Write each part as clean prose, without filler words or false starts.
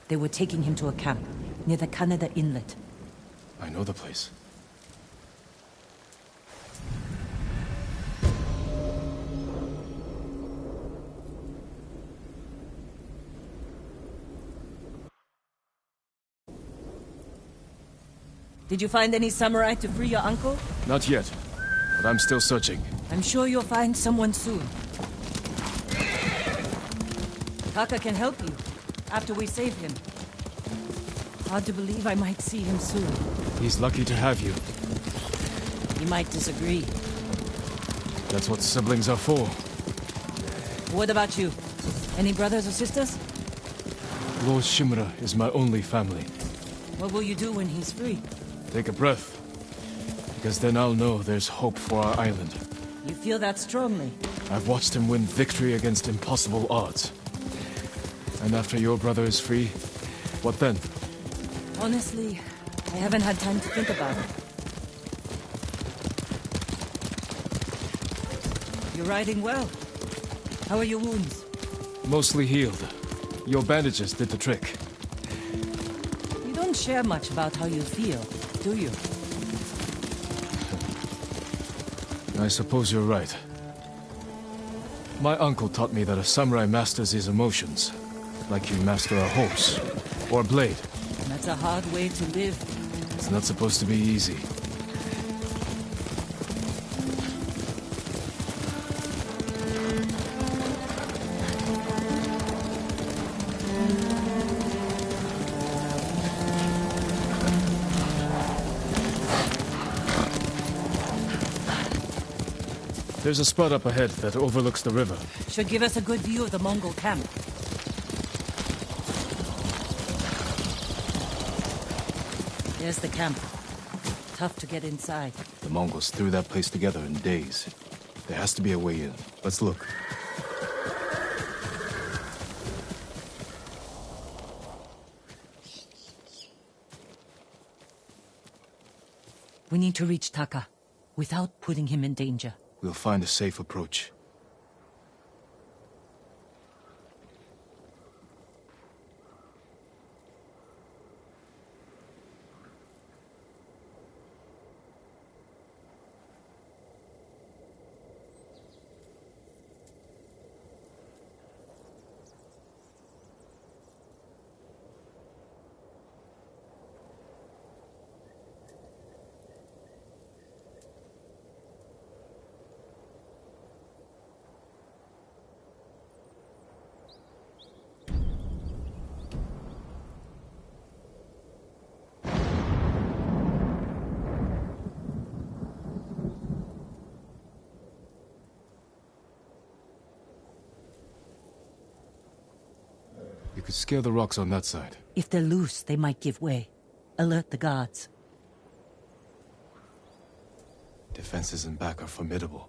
They were taking him to a camp near the Canada Inlet. I know the place. Did you find any samurai to free your uncle? Not yet, but I'm still searching. I'm sure you'll find someone soon. Taka can help you, after we save him. Hard to believe I might see him soon. He's lucky to have you. He might disagree. That's what siblings are for. What about you? Any brothers or sisters? Lord Shimura is my only family. What will you do when he's free? Take a breath. Because then I'll know there's hope for our island. You feel that strongly? I've watched him win victory against impossible odds. And after your brother is free, what then? Honestly, I haven't had time to think about it. You're riding well. How are your wounds? Mostly healed. Your bandages did the trick. You don't share much about how you feel, do you? I suppose you're right. My uncle taught me that a samurai masters his emotions, like you master a horse, or a blade. That's a hard way to live. It's not supposed to be easy. There's a spot up ahead that overlooks the river. Should give us a good view of the Mongol camp. There's the camp. Tough to get inside. The Mongols threw that place together in days. There has to be a way in. Let's look. We need to reach Taka, without putting him in danger. We'll find a safe approach. You could scale the rocks on that side. If they're loose, they might give way. Alert the guards. Defenses in back are formidable.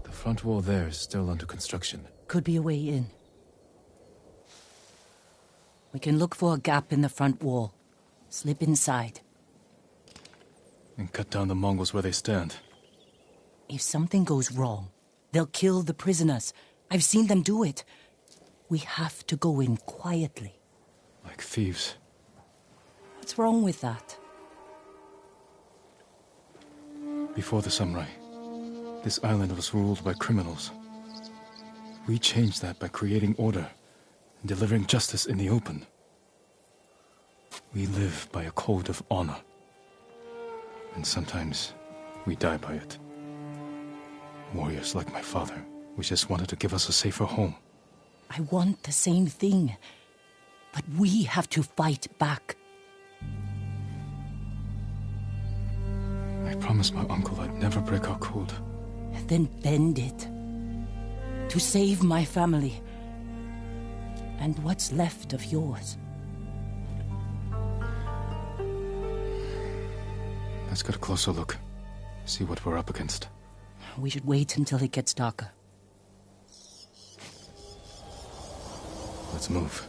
The front wall there is still under construction. Could be a way in. We can look for a gap in the front wall. Slip inside. And cut down the Mongols where they stand. If something goes wrong, they'll kill the prisoners. I've seen them do it. We have to go in quietly. Like thieves. What's wrong with that? Before the samurai, this island was ruled by criminals. We changed that by creating order and delivering justice in the open. We live by a code of honor. And sometimes we die by it. Warriors like my father, who just wanted to give us a safer home. I want the same thing. But we have to fight back. I promised my uncle I'd never break our code. Then bend it. To save my family. And what's left of yours. Let's get a closer look. See what we're up against. We should wait until it gets darker. Let's move.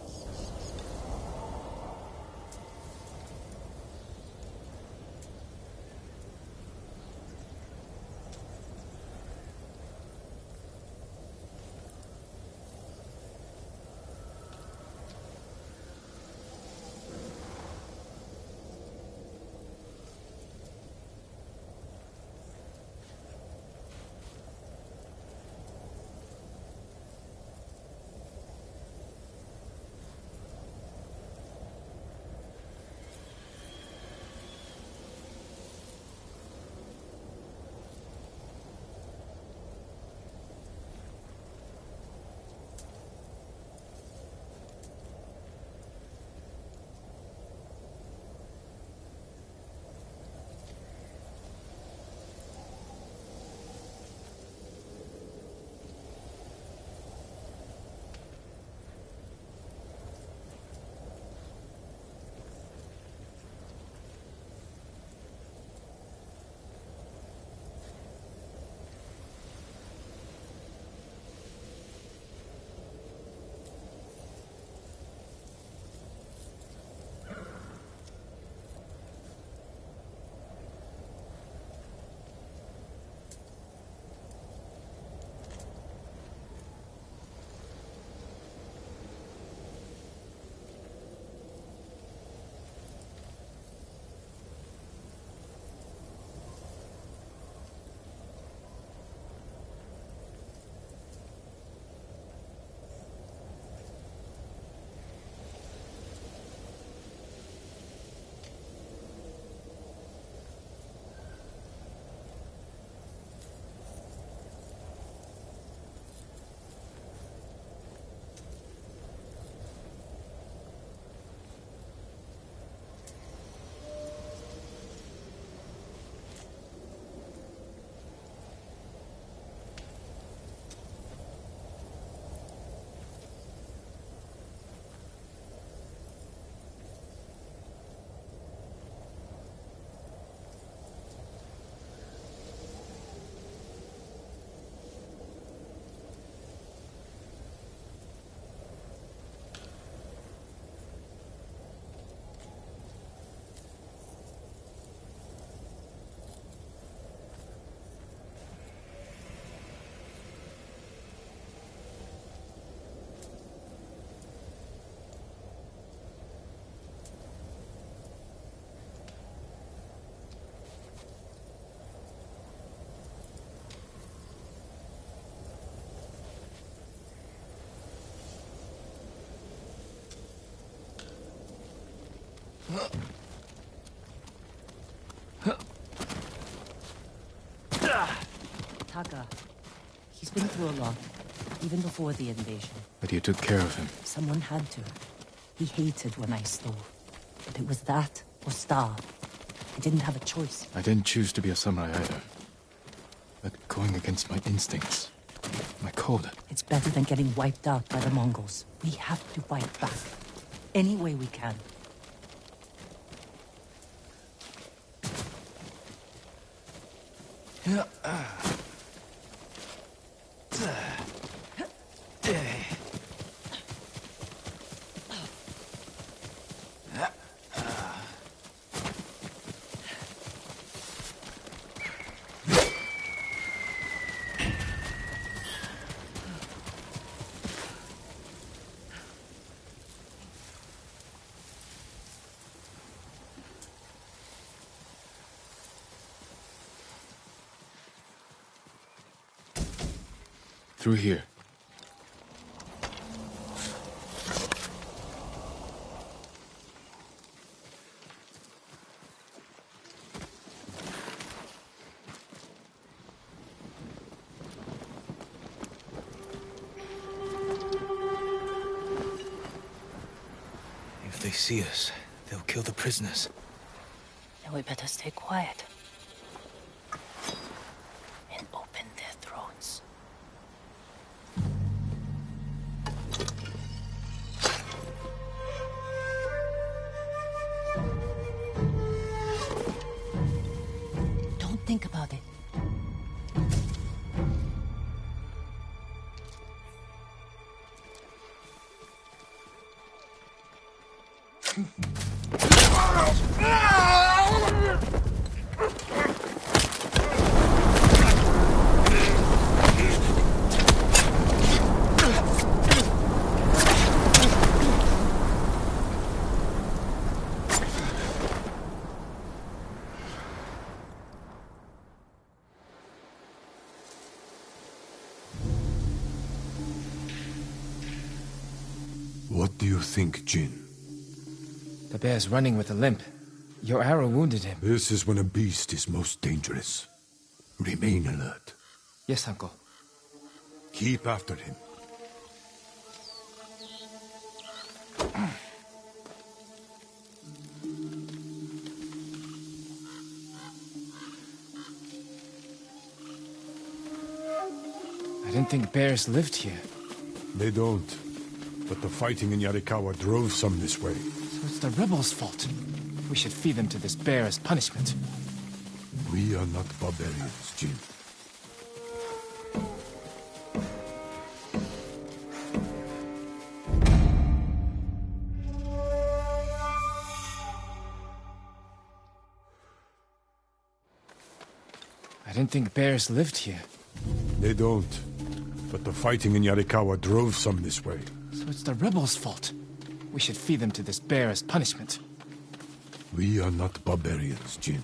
Taka, he's been through a lot, even before the invasion. But you took care of him. Someone had to. He hated when I stole. But it was that or starve. I didn't have a choice. I didn't choose to be a samurai either. But going against my instincts, my code. It's better than getting wiped out by the Mongols. We have to fight back. Any way we can. Through here. If they see us, they'll kill the prisoners. Then we better stay quiet. And open their throats. Don't think about it. What do you think, Jin? The bear's running with a limp. Your arrow wounded him. This is when a beast is most dangerous. Remain alert. Yes, Uncle. Keep after him. I didn't think bears lived here. They don't. But the fighting in Yarikawa drove some this way. So it's the rebels' fault. We should feed them to this bear as punishment. We are not barbarians, Jin. I didn't think bears lived here. They don't. But the fighting in Yarikawa drove some this way. So it's the rebels' fault. We should feed them to this bear as punishment. We are not barbarians, Jin.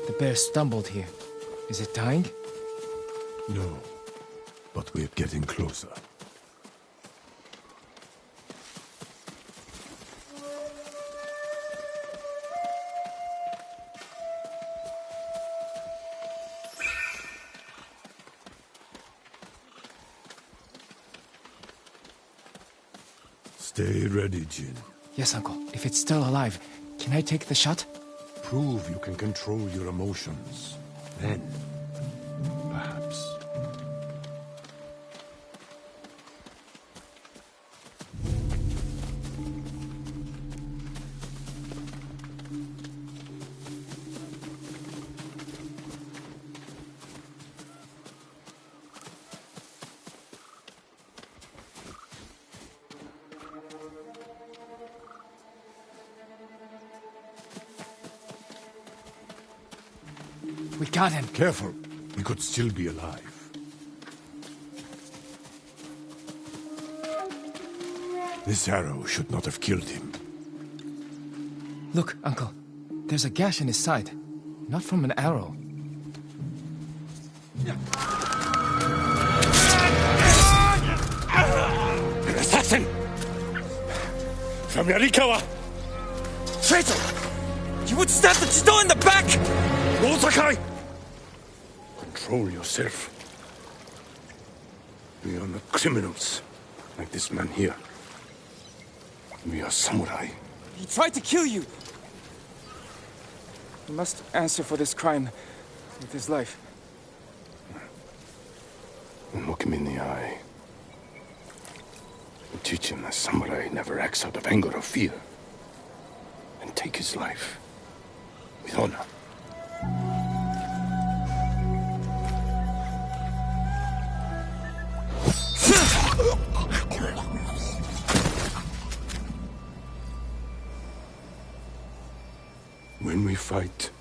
The bear stumbled here. Is it dying? No, but we're getting closer. Stay ready, Jin. Yes, Uncle. If it's still alive, can I take the shot? Prove you can control your emotions. Then, perhaps. We got him. Careful. He could still be alive. This arrow should not have killed him. Look, Uncle. There's a gash in his side. Not from an arrow. An assassin! From Yarikawa! Traitor! You would stab the Chido in the back! No, Sakai! Control yourself. We are not criminals, like this man here. We are samurai. He tried to kill you! He must answer for this crime with his life. And look him in the eye. And teach him that samurai never acts out of anger or fear. And take his life with honor. When we fight,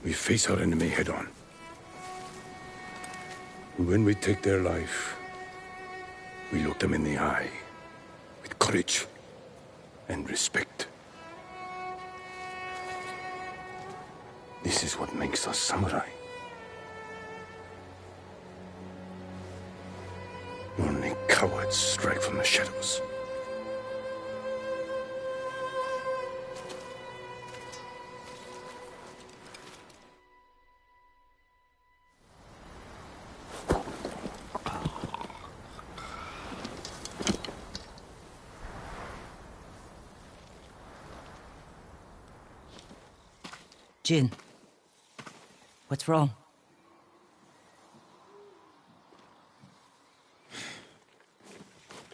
we face our enemy head-on. When we take their life, we look them in the eye with courage and respect. This is what makes us samurai. Only cowards strike from the shadows. Jin, what's wrong?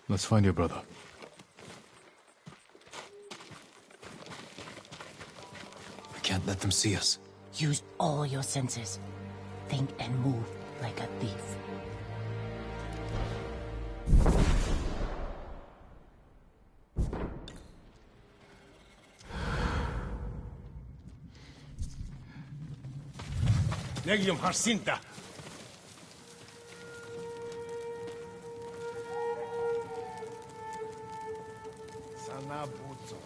Let's find your brother. We can't let them see us. Use all your senses. Think and move like a thief. Negium Harsinta. Sanabuzo.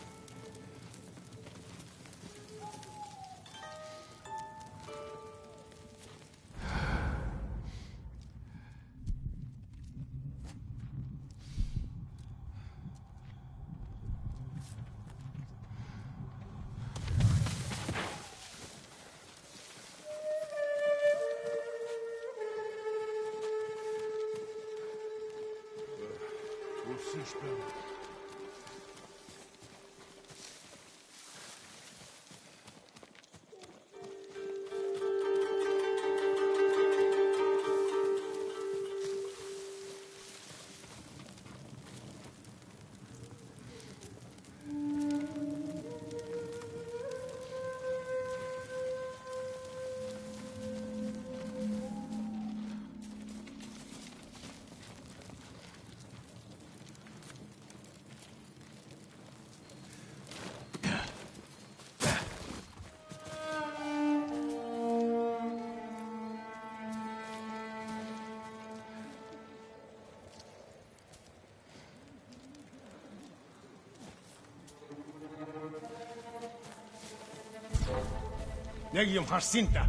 내기 좀 하신다.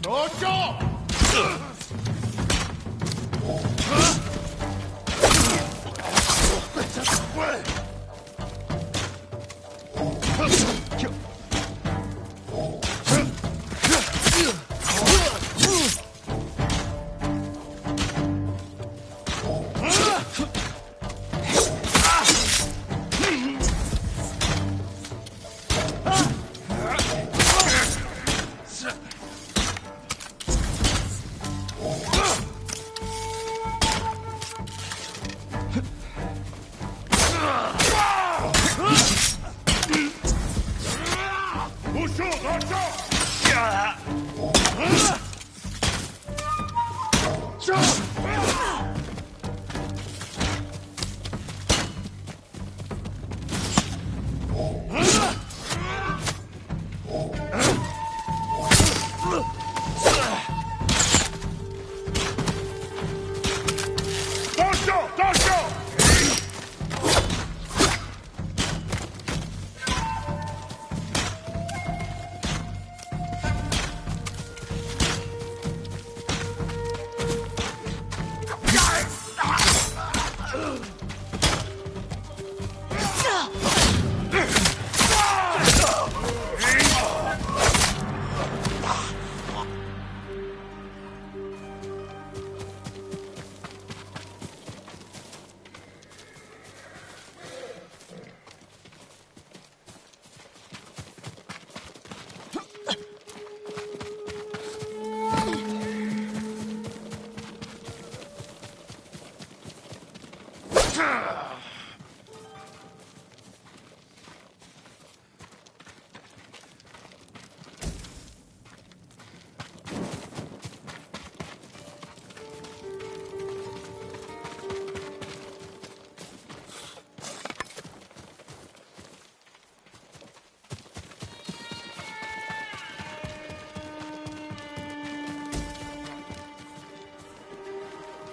너쪽!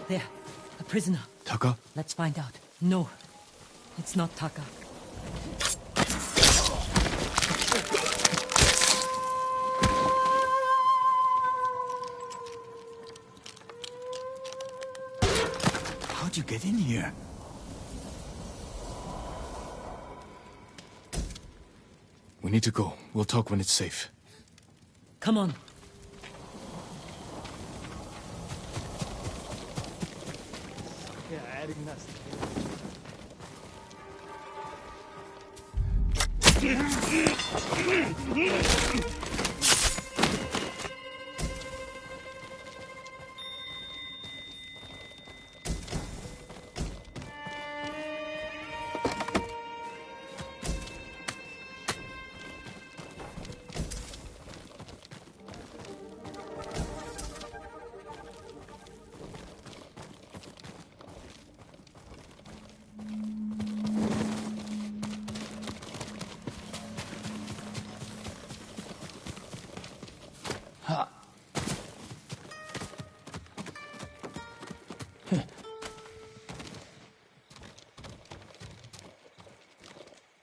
There, a prisoner. Taka? Let's find out. No, it's not Taka. How'd you get in here? We need to go. We'll talk when it's safe. Come on.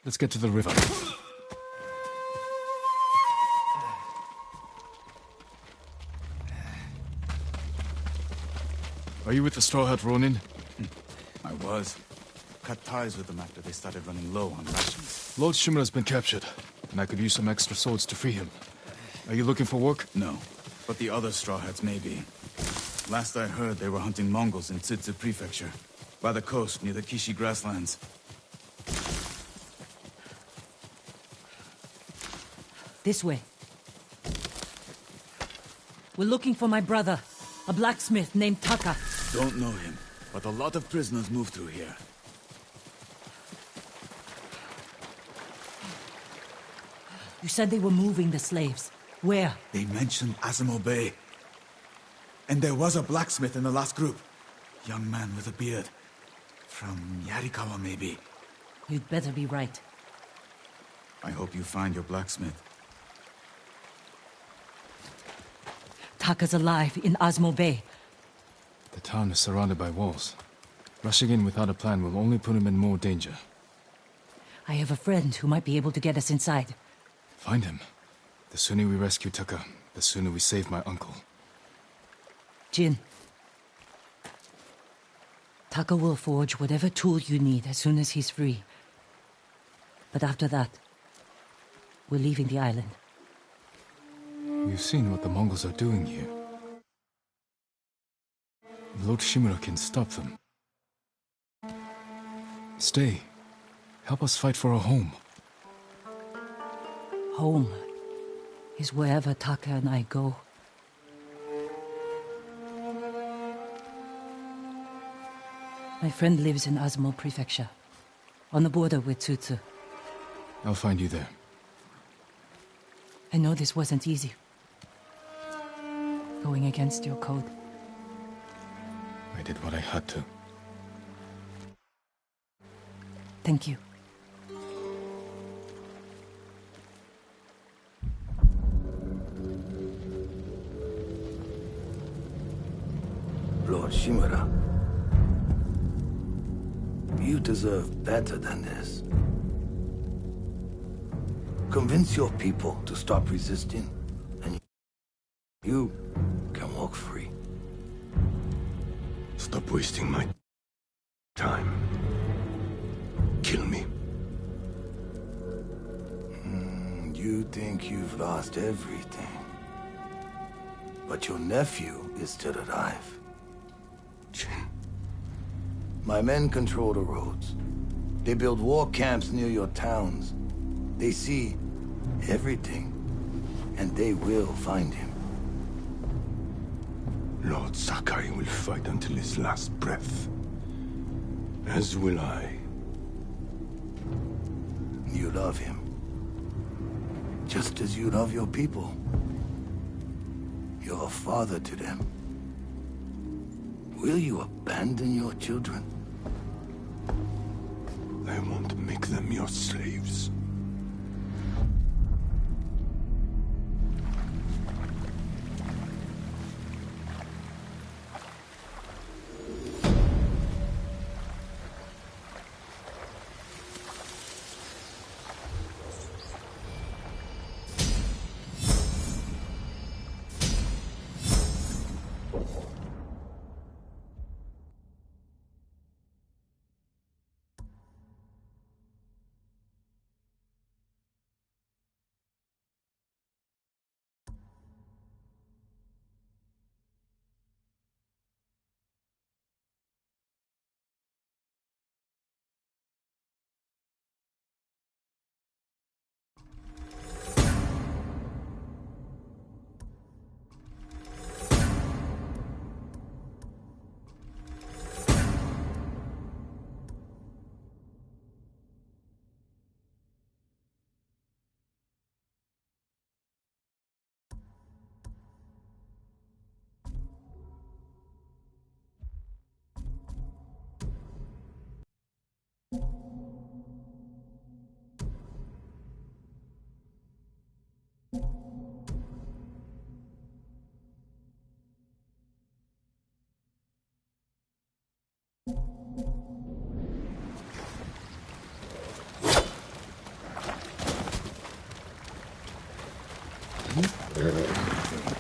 Let's get to the river. Are you with the Straw Hat Ronin? I was. Cut ties with them after they started running low on rations. Lord Shimura's been captured, and I could use some extra swords to free him. Are you looking for work? No, but the other Straw Hats may be. Last I heard, they were hunting Mongols in Tsutsu Prefecture, by the coast near the Kishi grasslands. This way. We're looking for my brother, a blacksmith named Taka. Don't know him, but a lot of prisoners move through here. You said they were moving the slaves. Where? They mentioned Azamo Bay. And there was a blacksmith in the last group. Young man with a beard. From Yarikawa, maybe. You'd better be right. I hope you find your blacksmith. Taka's alive in Azamo Bay. The town is surrounded by walls. Rushing in without a plan will only put him in more danger. I have a friend who might be able to get us inside. Find him. The sooner we rescue Tucker, the sooner we save my uncle. Jin. Taka will forge whatever tool you need as soon as he's free. But after that, we're leaving the island. You've seen what the Mongols are doing here. Lord Shimura can stop them. Stay. Help us fight for a home. Home is wherever Taka and I go. My friend lives in Azamo Prefecture, on the border with Tsutsu. I'll find you there. I know this wasn't easy. Going against your code. I did what I had to. Thank you. Lord Shimura, you deserve better than this. Convince your people to stop resisting, and you can walk free. Stop wasting my time. Kill me. You think you've lost everything. But your nephew is still alive. My men control the roads. They build war camps near your towns. They see everything, and they will find him. Lord Sakai will fight until his last breath. As will I. You love him. Just as you love your people. You're a father to them. Will you abandon your children? I won't make them your slaves.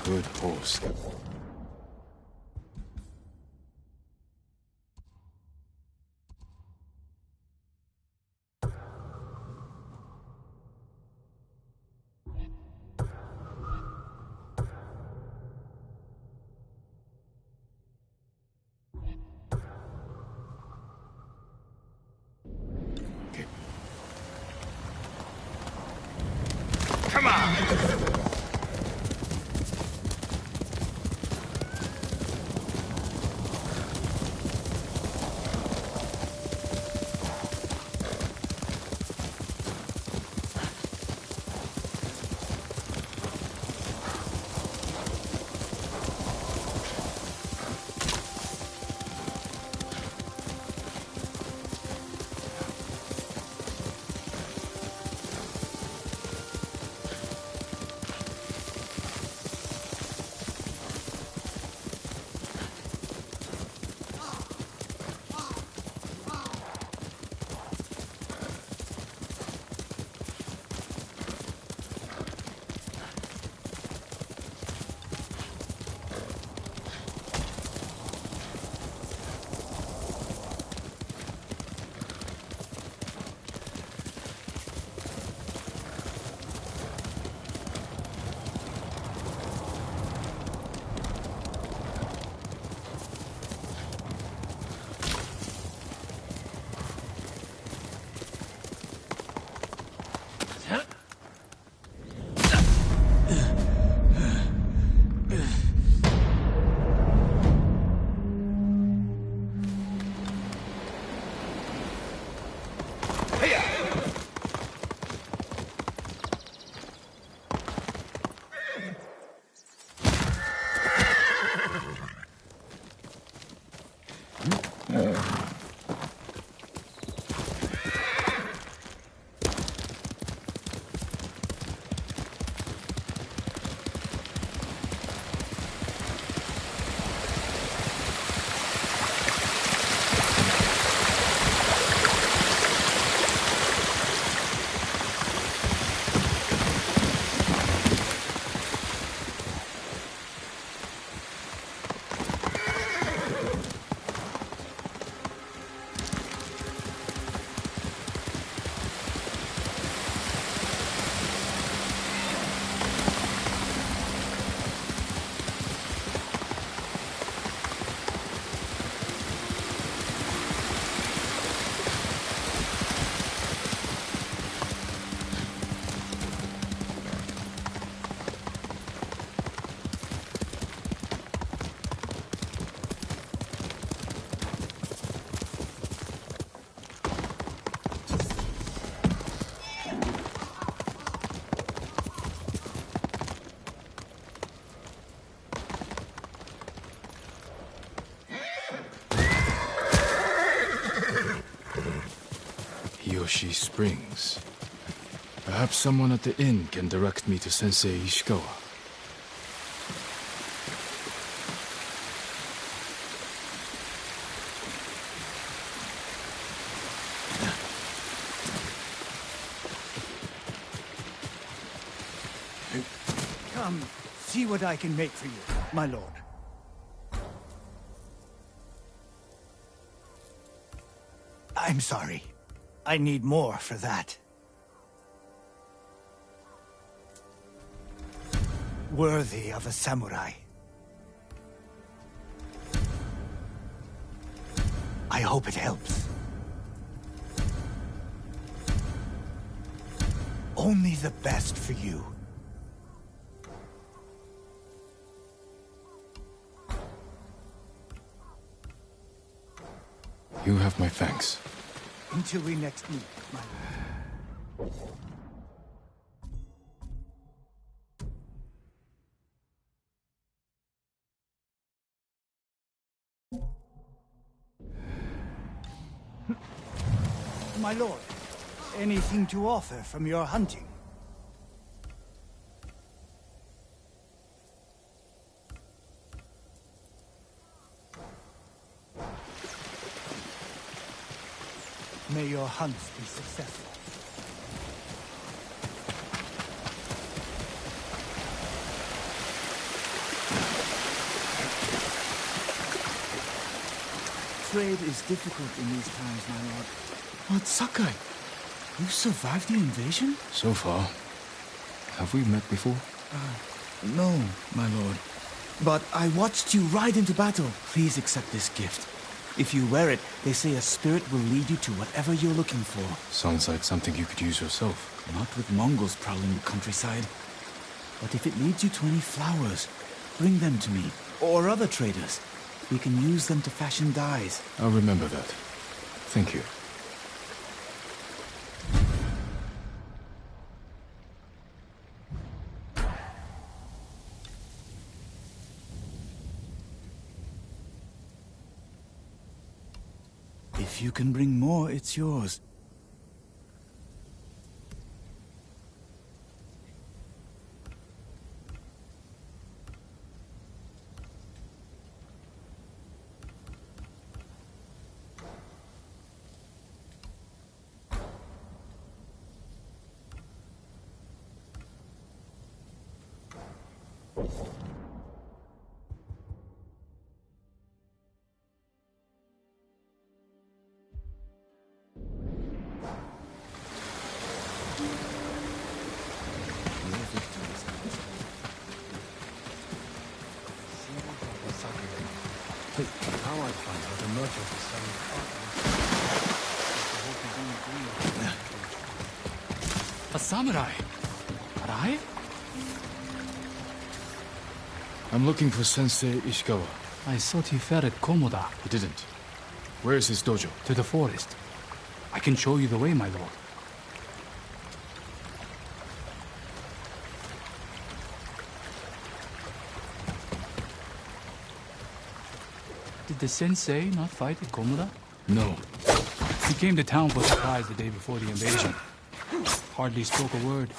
Good horse. Yoshi Springs. Perhaps someone at the inn can direct me to Sensei Ishikawa. Come, see what I can make for you, my lord. I'm sorry. I need more for that. Worthy of a samurai. I hope it helps. Only the best for you. You have my thanks. Until we next meet, my lord. My lord, anything to offer from your hunting? May your hunts be successful. Trade is difficult in these times, my lord. But Sakai, you survived the invasion? So far. Have we met before? No, my lord. But I watched you ride into battle. Please accept this gift. If you wear it, they say a spirit will lead you to whatever you're looking for. Sounds like something you could use yourself. Not with Mongols prowling the countryside. But if it leads you to any flowers, bring them to me. Or other traders. We can use them to fashion dyes. I'll remember that. Thank you. If you can bring more, it's yours. A samurai? Arai? I'm looking for Sensei Ishikawa. I thought he fell at Komoda. He didn't. Where is his dojo? To the forest. I can show you the way, my lord. Did the sensei not fight at Komoda? No. He came to town for supplies the day before the invasion. Hardly spoke a word,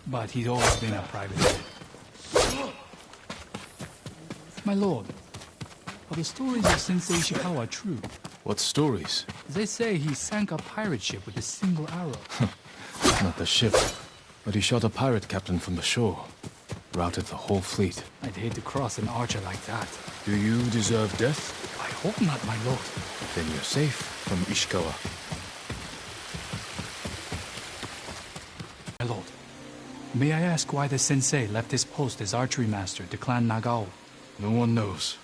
but he's always been a private man. My lord, are the stories of Sensei Ishikawa true? What stories? They say he sank a pirate ship with a single arrow. Not the ship, but he shot a pirate captain from the shore. Routed the whole fleet. I'd hate to cross an archer like that. Do you deserve death? I hope not, my lord. Then you're safe from Ishikawa. My lord, may I ask why the sensei left his post as archery master to Clan Nagao? No one knows.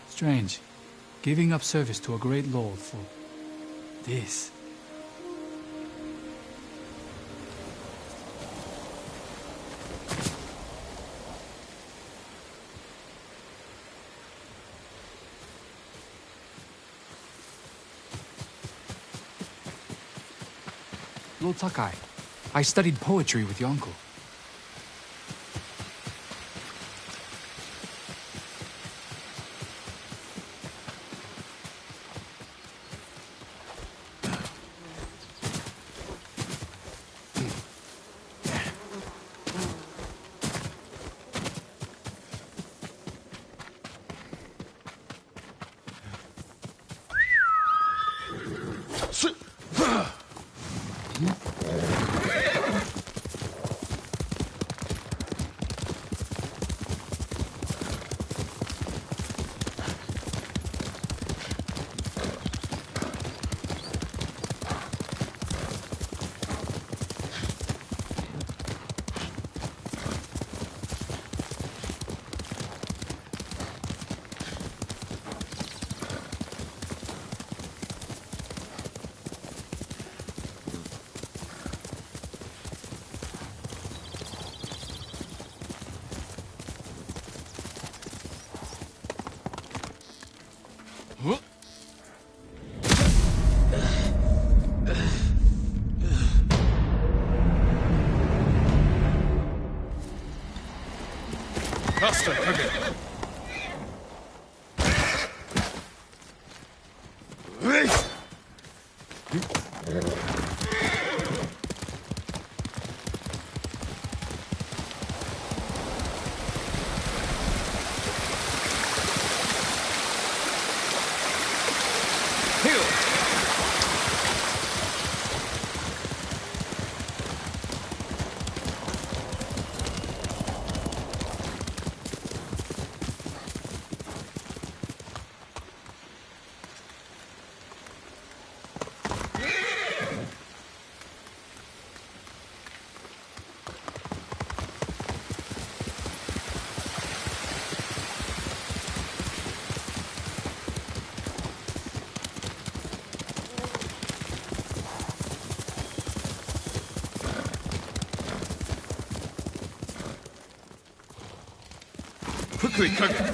Strange. Giving up service to a great lord for this. Lord Sakai, I studied poetry with your uncle. Faster, quicker! Quickly, quicker!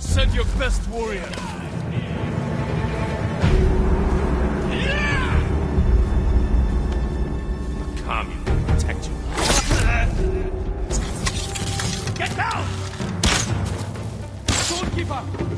Send your best warrior. Kami will protect you. Get down! Swordkeeper!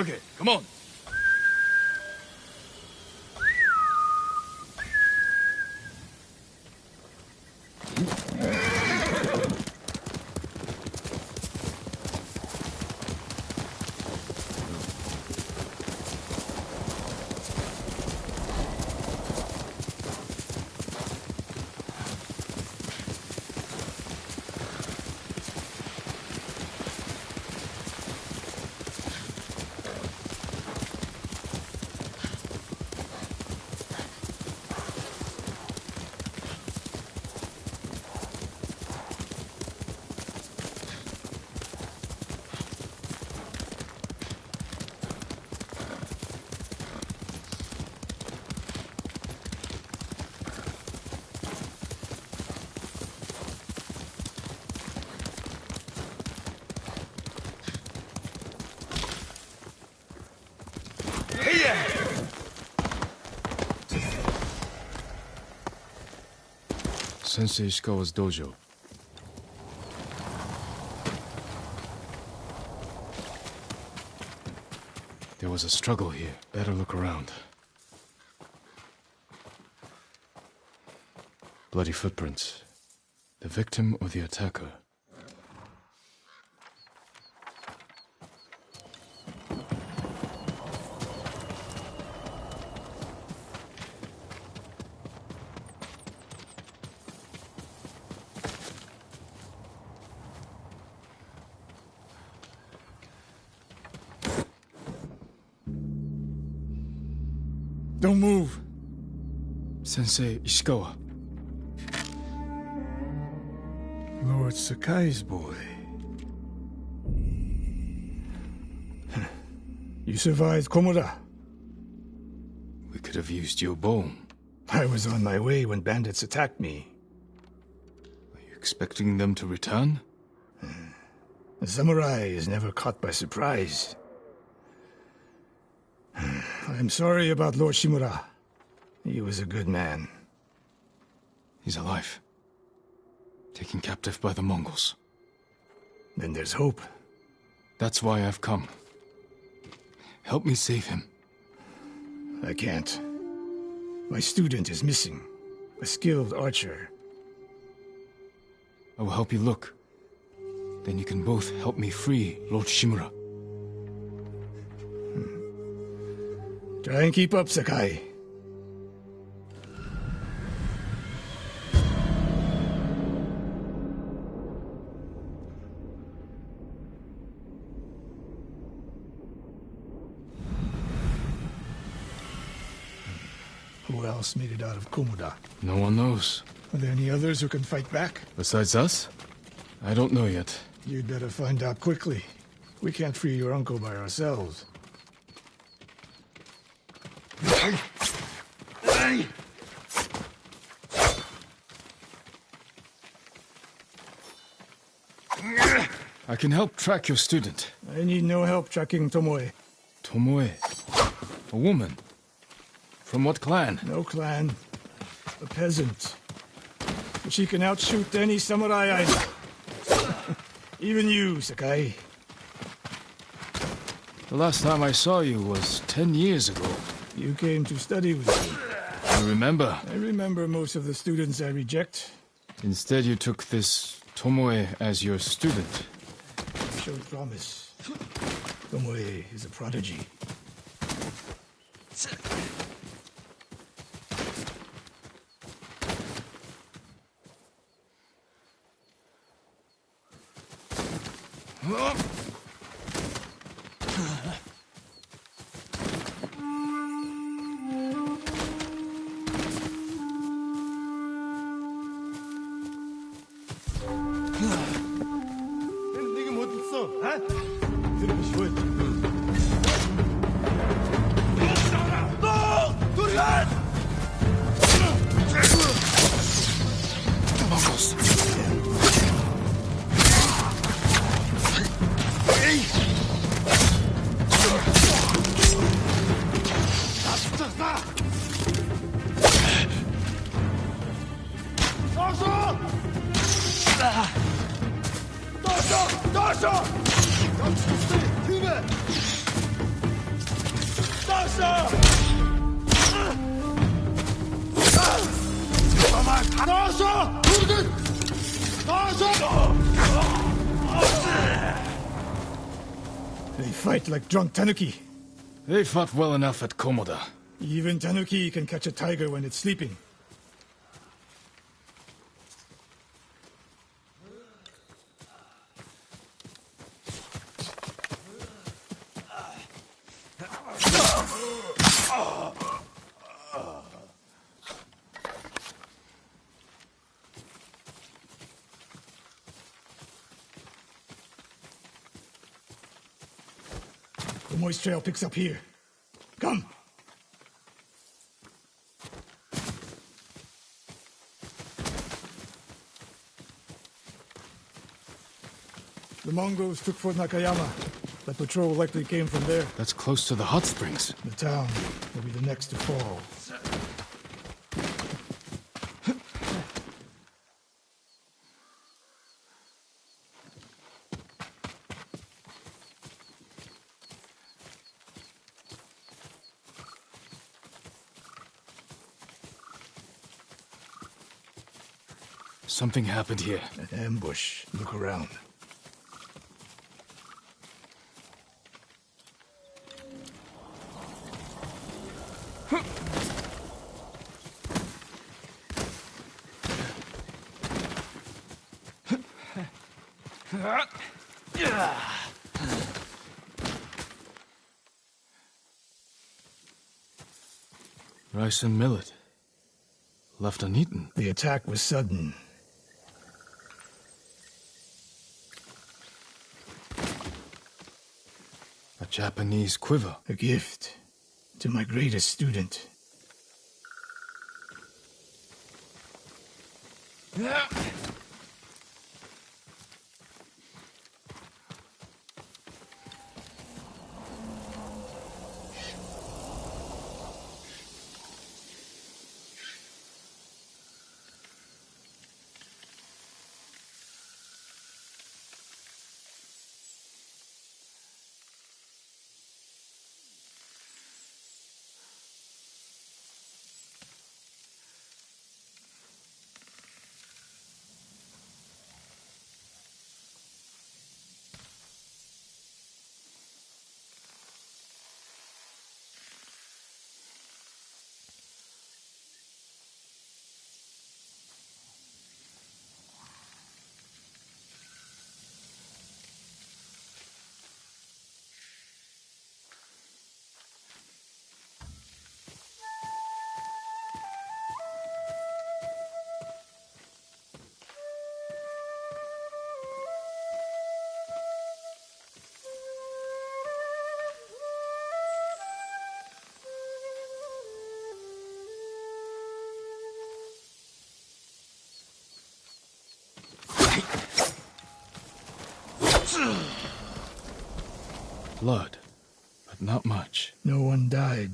Kage, come on. Sensei Ishikawa's dojo. There was a struggle here. Better look around. Bloody footprints. The victim or the attacker? Don't move. Sensei Ishikawa. Lord Sakai's boy. You survived Komoda. We could have used your bone. I was on my way when bandits attacked me. Are you expecting them to return? A samurai is never caught by surprise. I'm sorry about Lord Shimura. He was a good man. He's alive. Taken captive by the Mongols. Then there's hope. That's why I've come. Help me save him. I can't. My student is missing. A skilled archer. I will help you look. Then you can both help me free Lord Shimura. Try and keep up, Sakai. Who else made it out of Komoda? No one knows. Are there any others who can fight back? Besides us? I don't know yet. You'd better find out quickly. We can't free your uncle by ourselves. I can help track your student. I need no help tracking Tomoe. Tomoe. A woman. From what clan? No clan. A peasant. But she can outshoot any samurai I know. Even you, Sakai. The last time I saw you was 10 years ago. You came to study with me. I remember. I remember most of the students I reject. Instead, you took this Tomoe as your student. I showed promise. Tomoe is a prodigy. They fight like drunk tanuki. They fought well enough at Komoda. Even tanuki can catch a tiger when it's sleeping. The moist trail picks up here. Come! The Mongols took Fort Nakayama. That patrol likely came from there. That's close to the hot springs. The town will be the next to fall. Something happened here. An ambush. Look around. Rice and millet. Left uneaten. The attack was sudden. A Japanese quiver. A gift to my greatest student. Blood, but not much. No one died.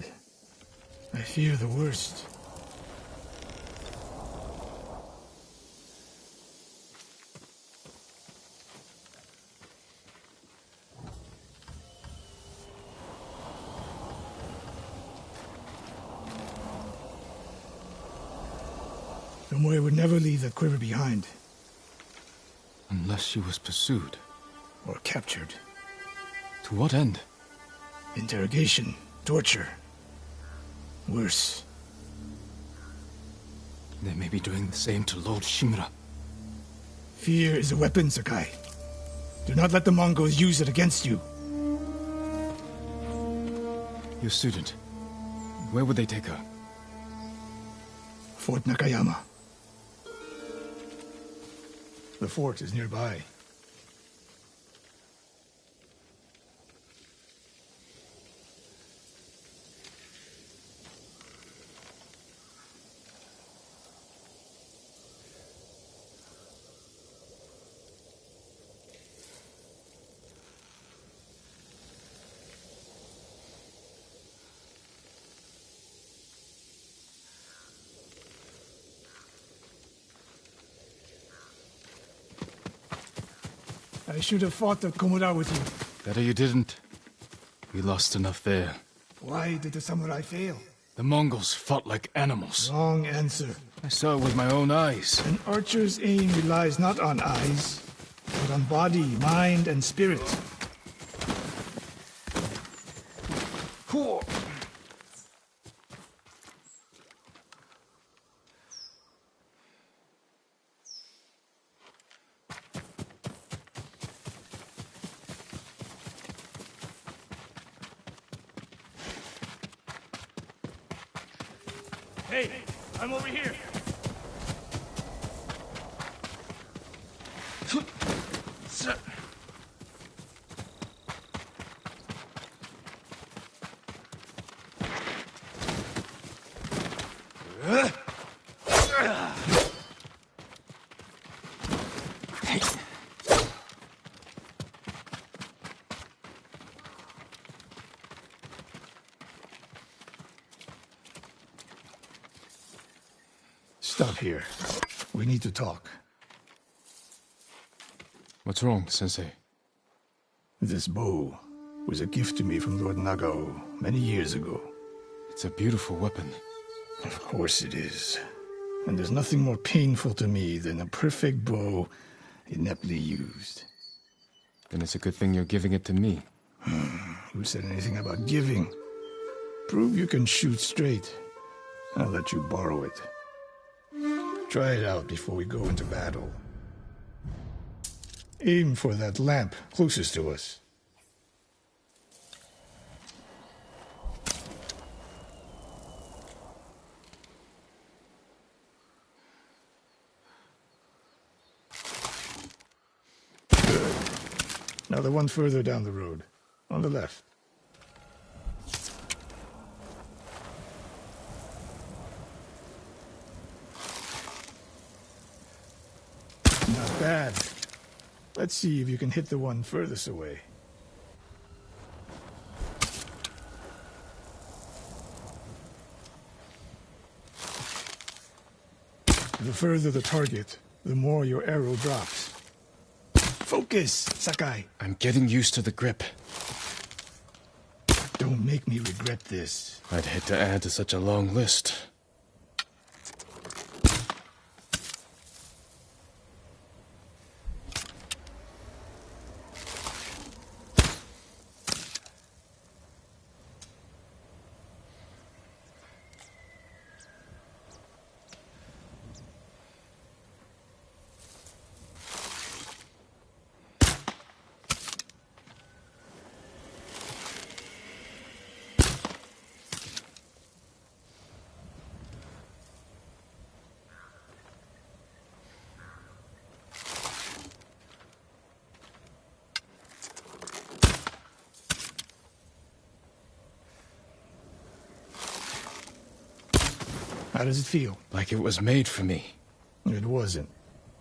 I fear the worst. Tomoe would never leave that quiver behind. Unless she was pursued. Or captured. To what end? Interrogation. Torture. Worse. They may be doing the same to Lord Shimura. Fear is a weapon, Sakai. Do not let the Mongols use it against you. Your student. Where would they take her? Fort Nakayama. The fort is nearby. I should have fought at Komoda with you. Better you didn't. We lost enough there. Why did the samurai fail? The Mongols fought like animals. Wrong answer. I saw it with my own eyes. An archer's aim relies not on eyes, but on body, mind, and spirit. Hey, I'm over here. Stop here. We need to talk. What's wrong, Sensei? This bow was a gift to me from Lord Nagao many years ago. It's a beautiful weapon. Of course it is. And there's nothing more painful to me than a perfect bow ineptly used. Then it's a good thing you're giving it to me. Who said anything about giving? Prove you can shoot straight. I'll let you borrow it. Try it out before we go into battle. Aim for that lamp closest to us. Good. Now the one further down the road, on the left. Not bad. Let's see if you can hit the one furthest away. The further the target, the more your arrow drops. Focus, Sakai. I'm getting used to the grip. Don't make me regret this. I'd hate to add to such a long list. How does it feel? Like it was made for me. It wasn't.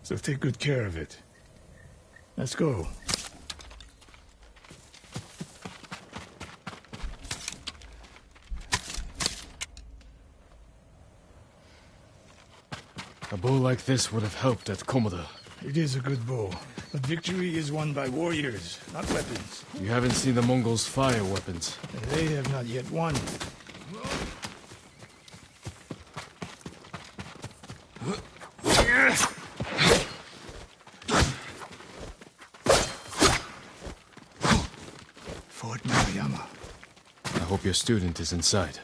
So take good care of it. Let's go. A bow like this would have helped at Komoda. It is a good bow, but victory is won by warriors, not weapons. You haven't seen the Mongols fire weapons. They have not yet won. Fort Maruyama. I hope your student is inside.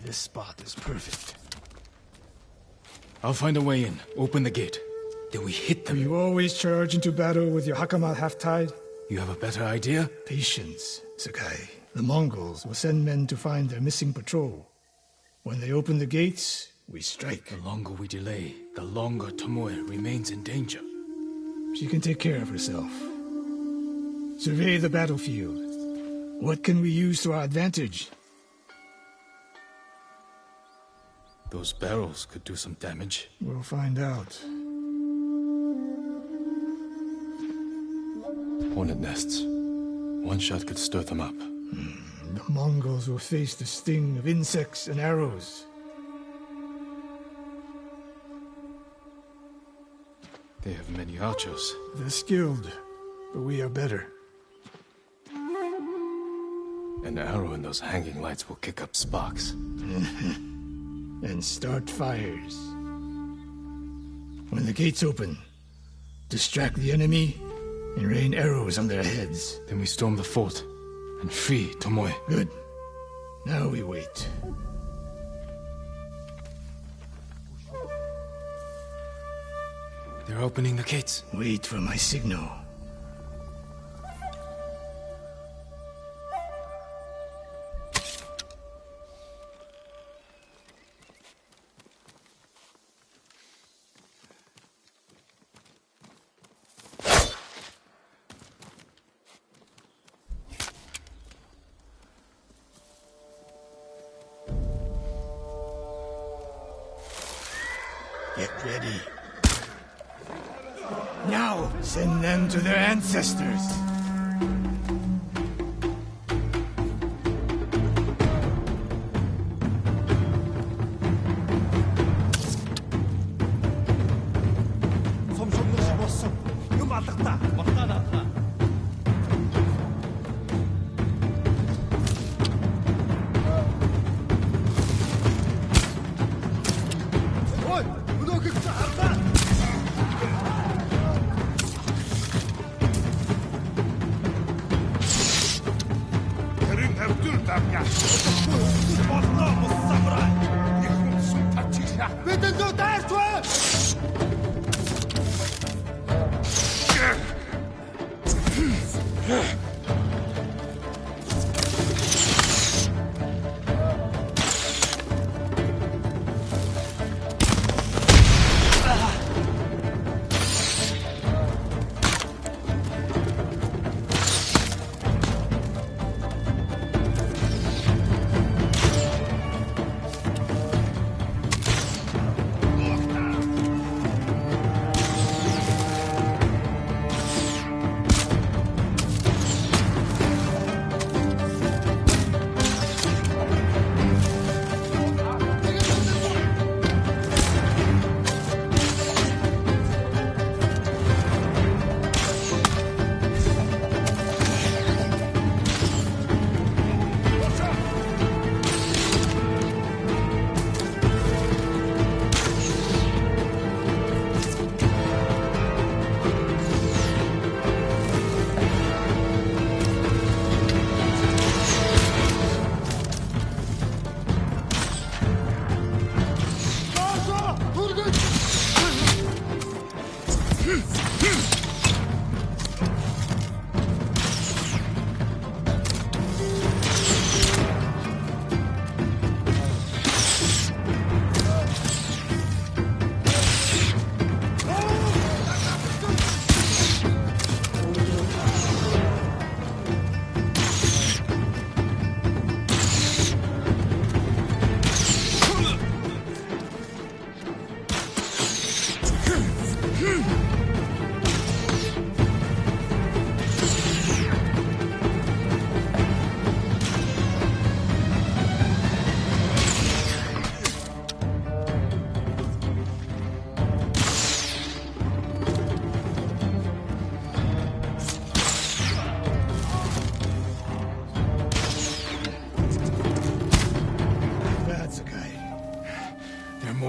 This spot is perfect. I'll find a way in. Open the gate. Then we hit Do them. you always charge into battle with your hakama half-tied? You have a better idea? Patience, Sakai. The Mongols will send men to find their missing patrol. When they open the gates, we strike. The longer we delay, the longer Tomoe remains in danger. She can take care of herself. Survey the battlefield. What can we use to our advantage? Those barrels could do some damage. We'll find out. Hornet nests. One shot could stir them up. The Mongols will face the sting of insects and arrows. They have many archers. They're skilled, but we are better. An arrow in those hanging lights will kick up sparks. And start fires. When the gates open, distract the enemy and rain arrows on their heads. Then we storm the fort and free Tomoe. Good. Now we wait. They're opening the gates. Wait for my signal. Get ready. Now, send them to their ancestors.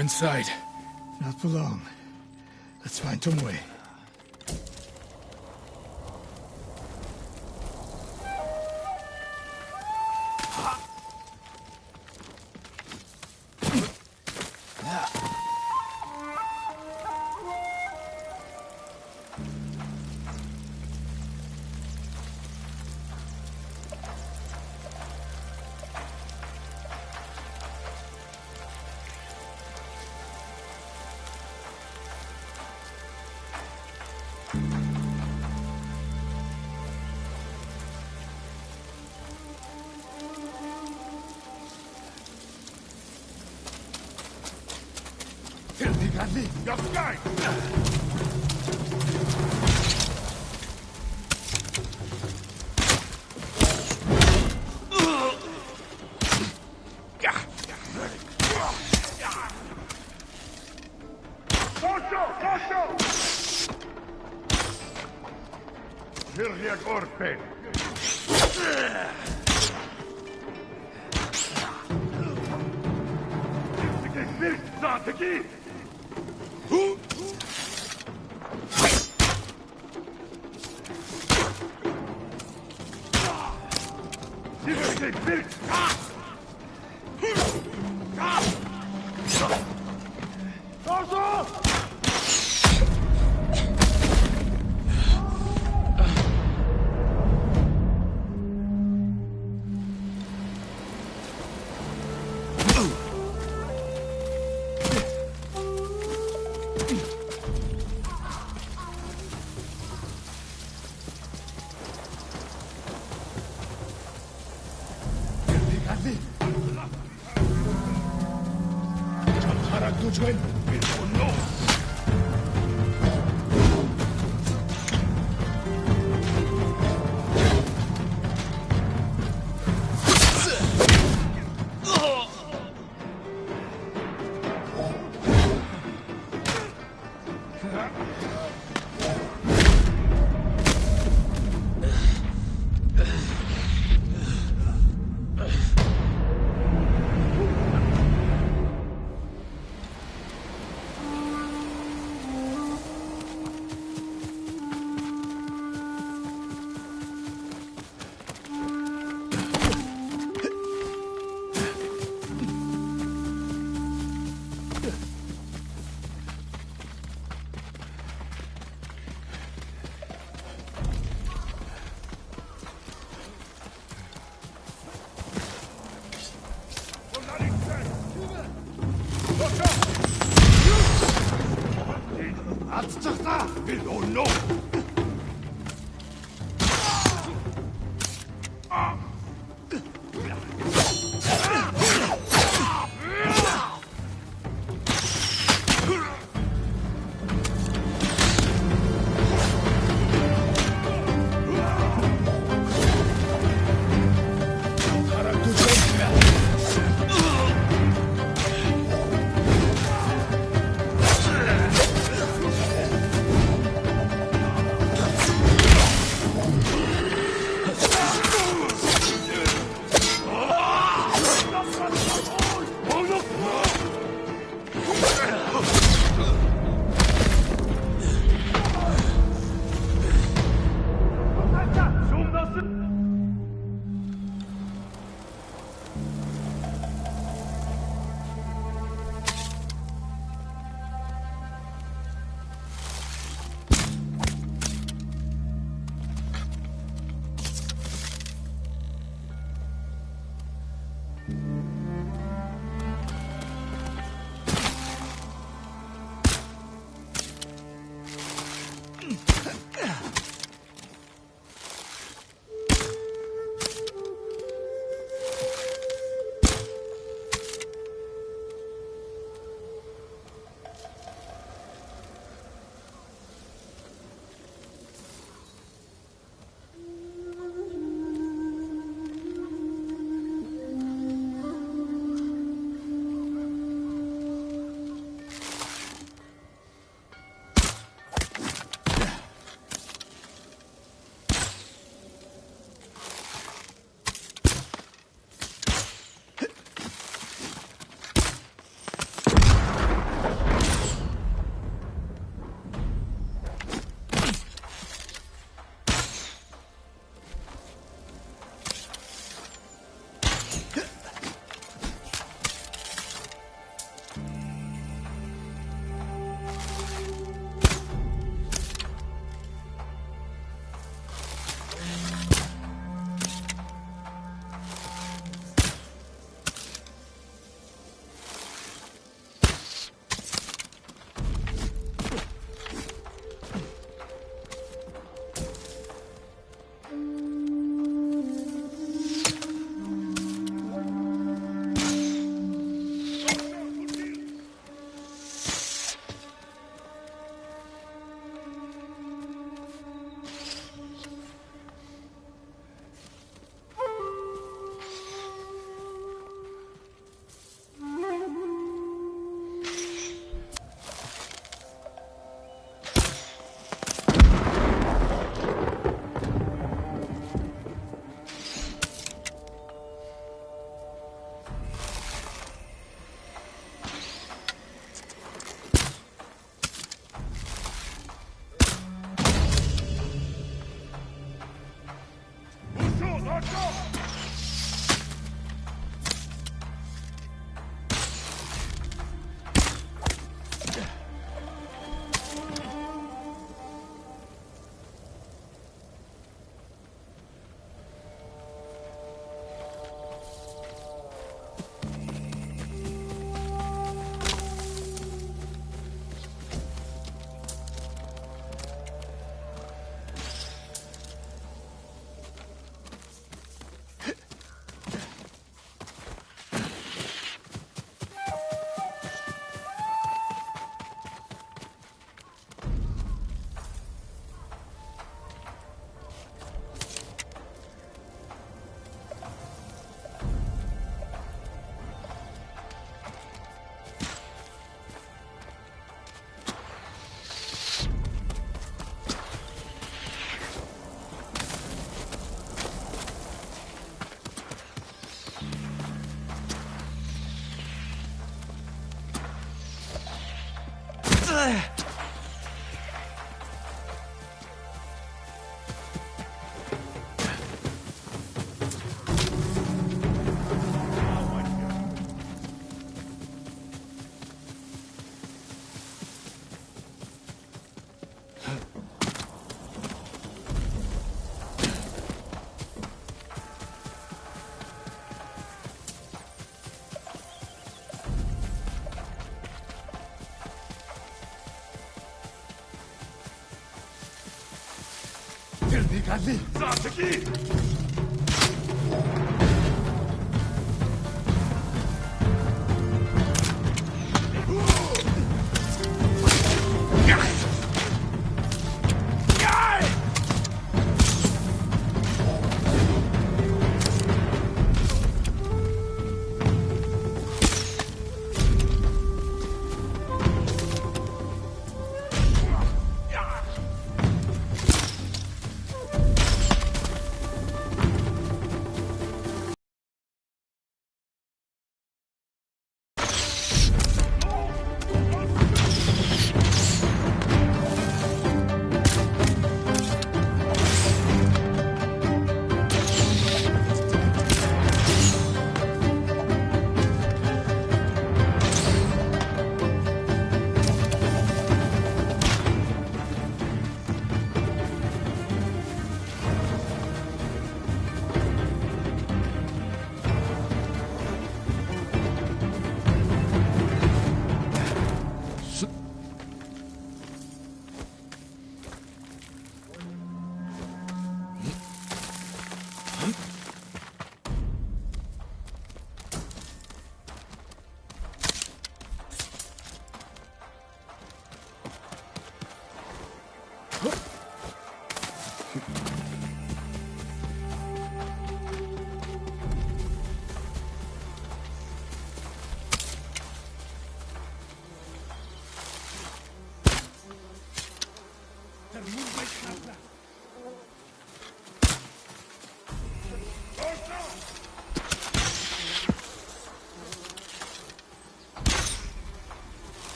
Inside. Not for long. Let's find Tomoe.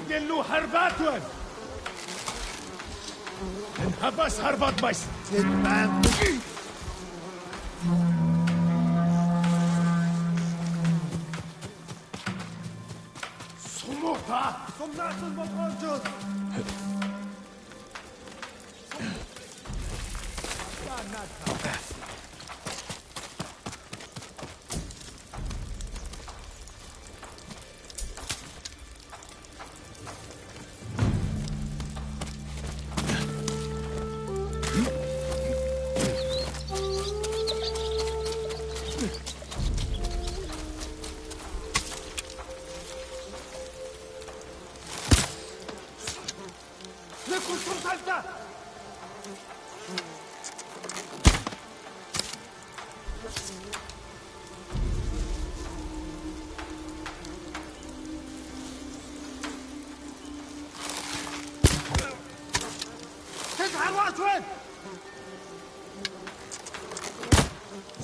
كله حرباتون انحبس حربات ميس صموتا صمناس المطرجون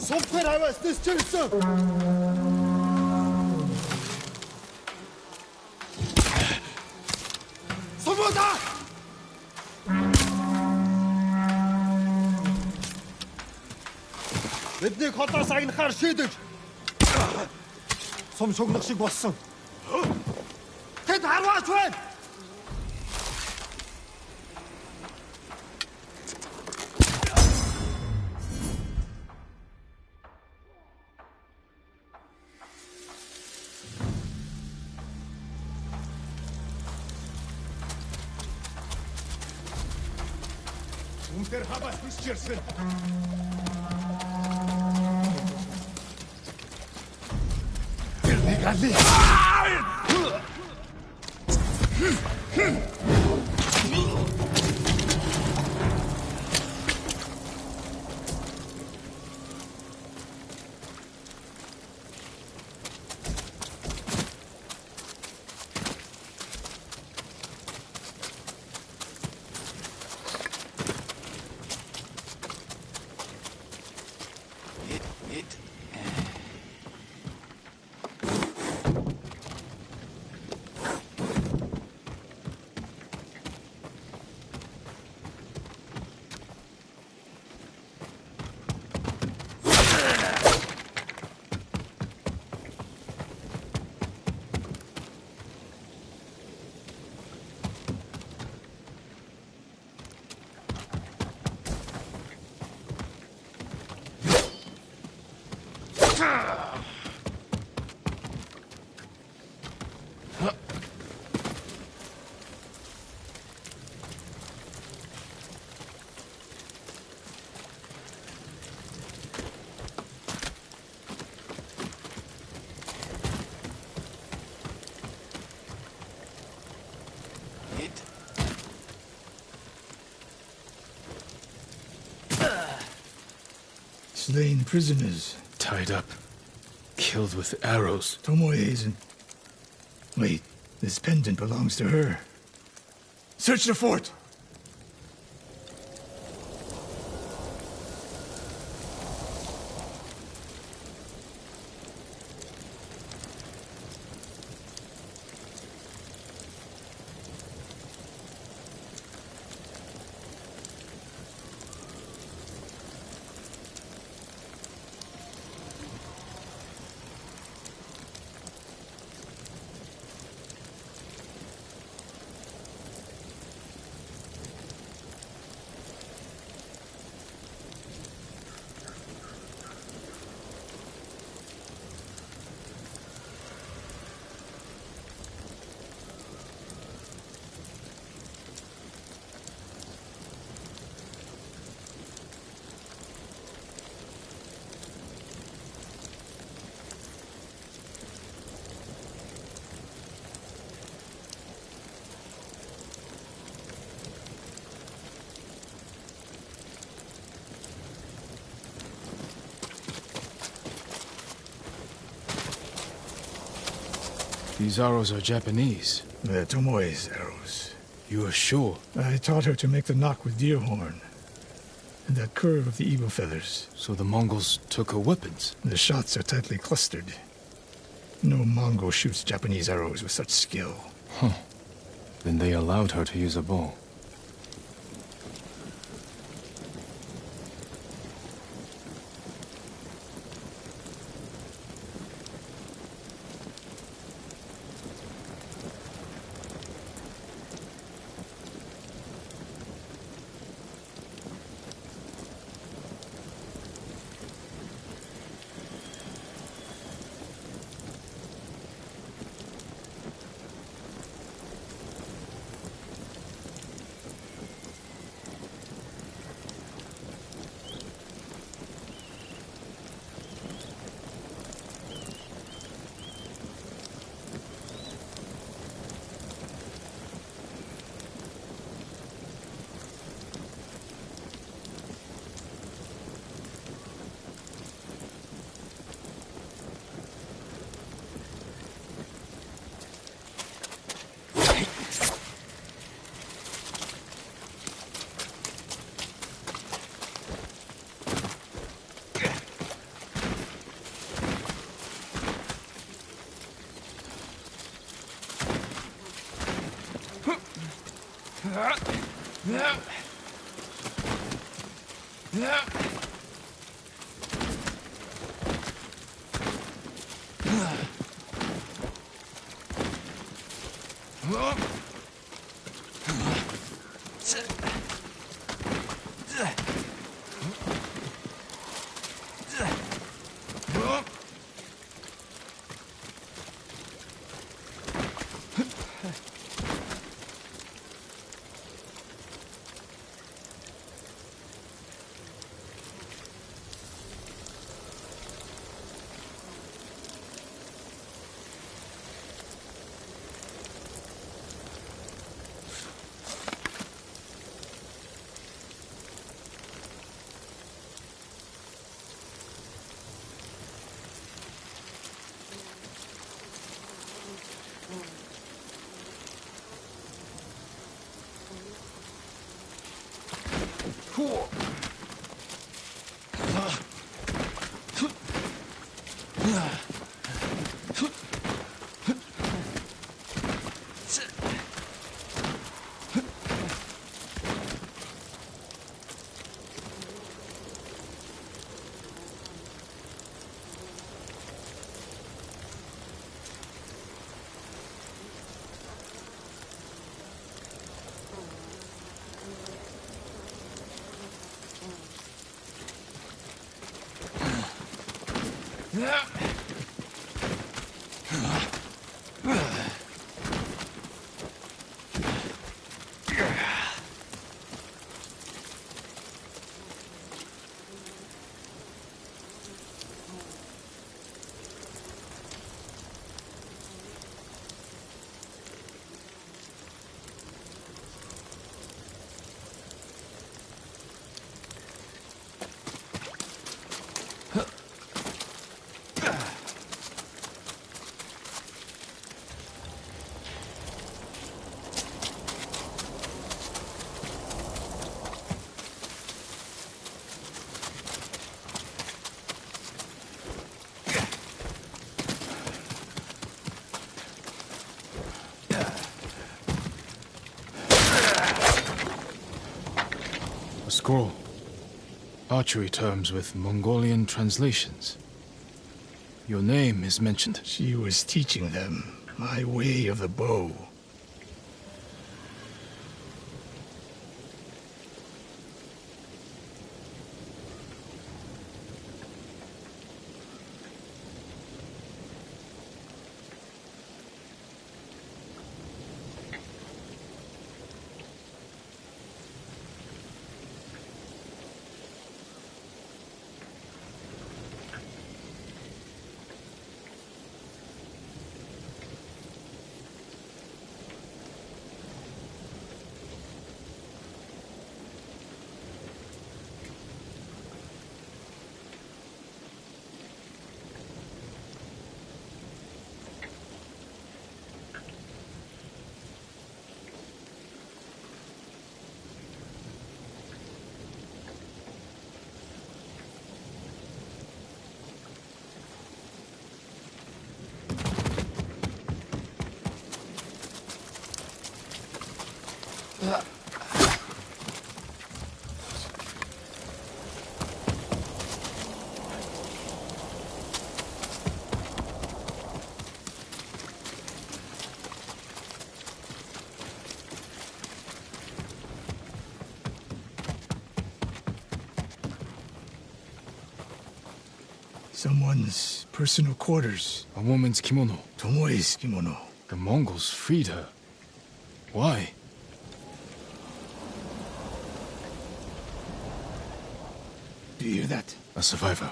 Somfer havas discelse. Svoboda! Бидний хотоос агнахаар шийдэж. Сум шугнах шиг болсон. Тэд харваач байна. Унтер хабас бисчерсэн. Гали. Slain prisoners. Tied up. Killed with arrows. Tomoe isn't... Wait, this pendant belongs to her. Search the fort! These arrows are Japanese. They're Tomoe's arrows. You are sure? I taught her to make the knock with deer horn. And that curve of the eagle feathers. So the Mongols took her weapons? The shots are tightly clustered. No Mongol shoots Japanese arrows with such skill. Huh. Then they allowed her to use a bow. A scroll. Archery terms with Mongolian translations. Your name is mentioned. She was teaching them my way of the bow. Someone's personal quarters. A woman's kimono. Tomoe's kimono. The Mongols freed her. Why? Do you hear that? A survivor.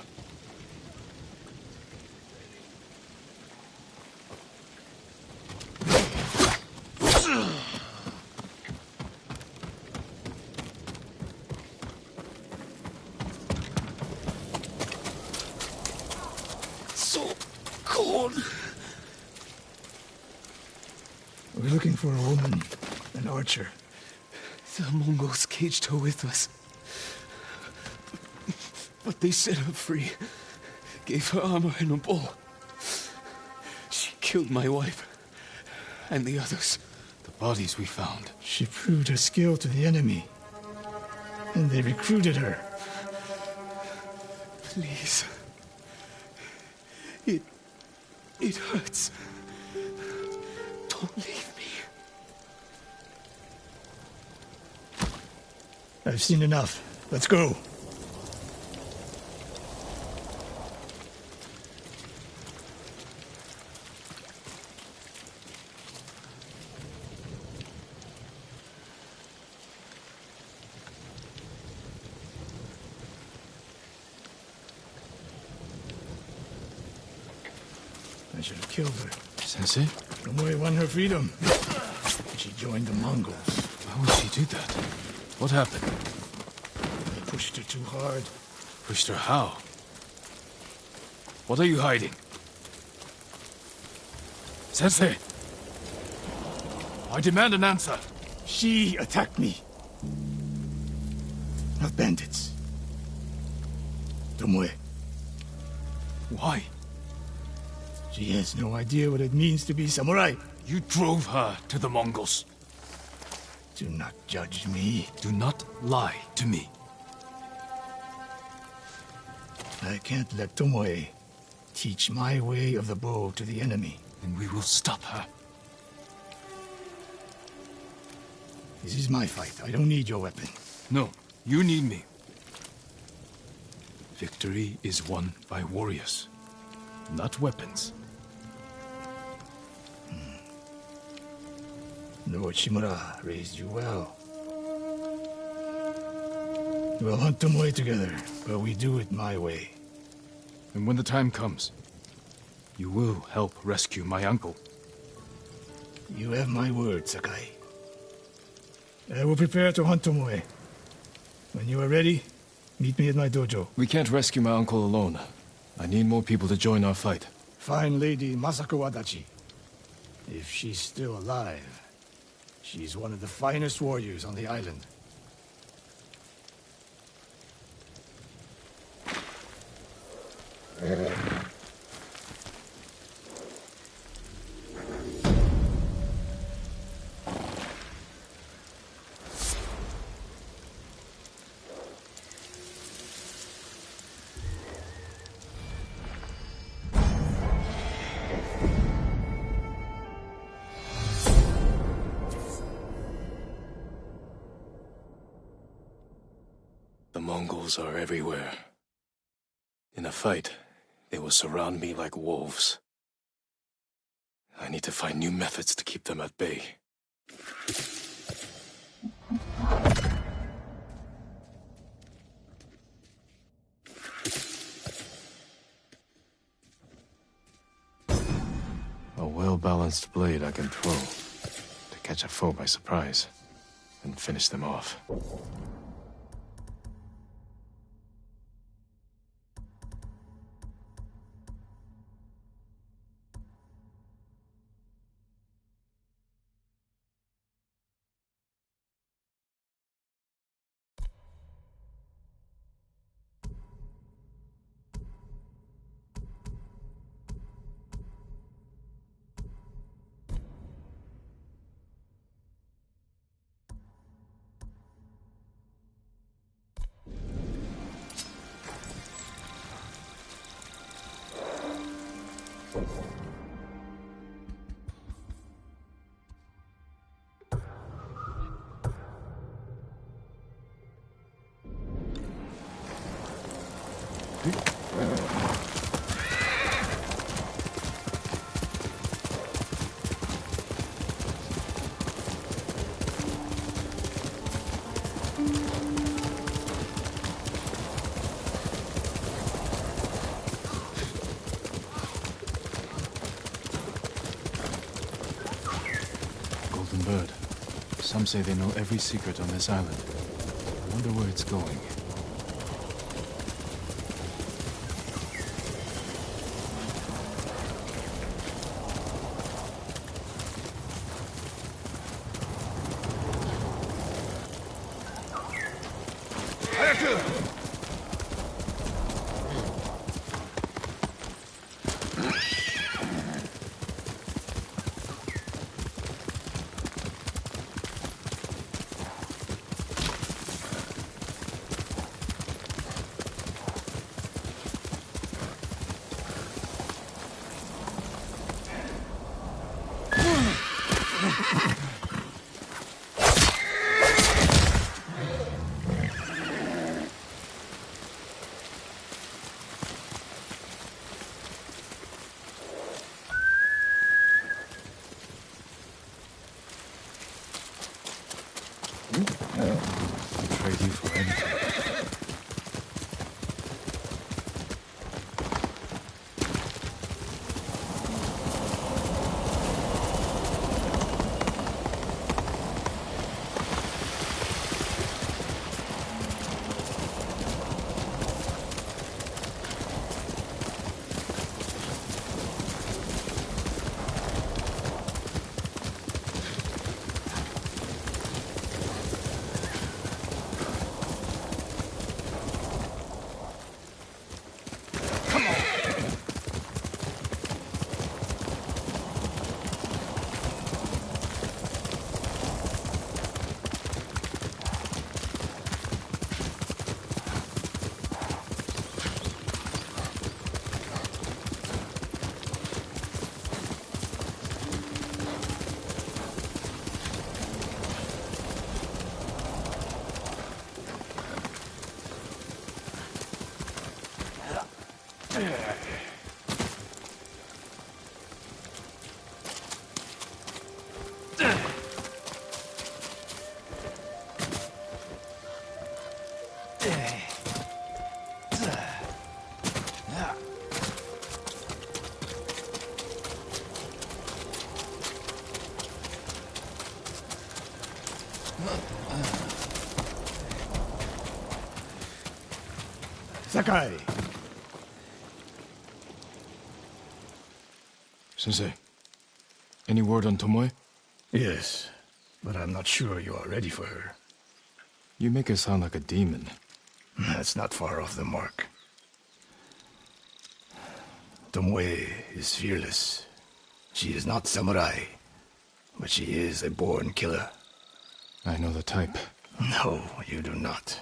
So cold. We're looking for a woman, an archer. The Mongols caged her with us. But they set her free. Gave her armor and a bow. She killed my wife. And the others. The bodies we found. She proved her skill to the enemy. And they recruited her. Please. It hurts. Don't leave me. I've seen enough. Let's go. I should have killed her. Sensei? Tomoe won her freedom. She joined the Mongols. Why would she do that? What happened? They pushed her too hard. Pushed her how? What are you hiding? Sensei! I demand an answer. She attacked me. Not bandits. Tomoe. Why? She has no idea what it means to be samurai. You drove her to the Mongols. Do not judge me. Do not lie to me. I can't let Tomoe teach my way of the bow to the enemy. Then we will stop her. This is my fight. I don't need your weapon. No, you need me. Victory is won by warriors. not weapons. Lord Shimura raised you well. We'll hunt Tomoe together, but we do it my way. And when the time comes, you will help rescue my uncle. You have my word, Sakai. I will prepare to hunt Tomoe. When you are ready, meet me at my dojo. We can't rescue my uncle alone. I need more people to join our fight. Find Lady Masako Wadachi. If she's still alive, she's one of the finest warriors on the island. The Mongols are everywhere. In a fight, they will surround me like wolves. I need to find new methods to keep them at bay. A well-balanced blade I can throw to catch a foe by surprise and finish them off. Bird. Some say they know every secret on this island. I wonder where it's going. Trade you for anything. Sakai! Sensei, any word on Tomoe? Yes, but I'm not sure you are ready for her. You make her sound like a demon. That's not far off the mark. Tomoe is fearless. She is not samurai, but she is a born killer. I know the type. No, you do not.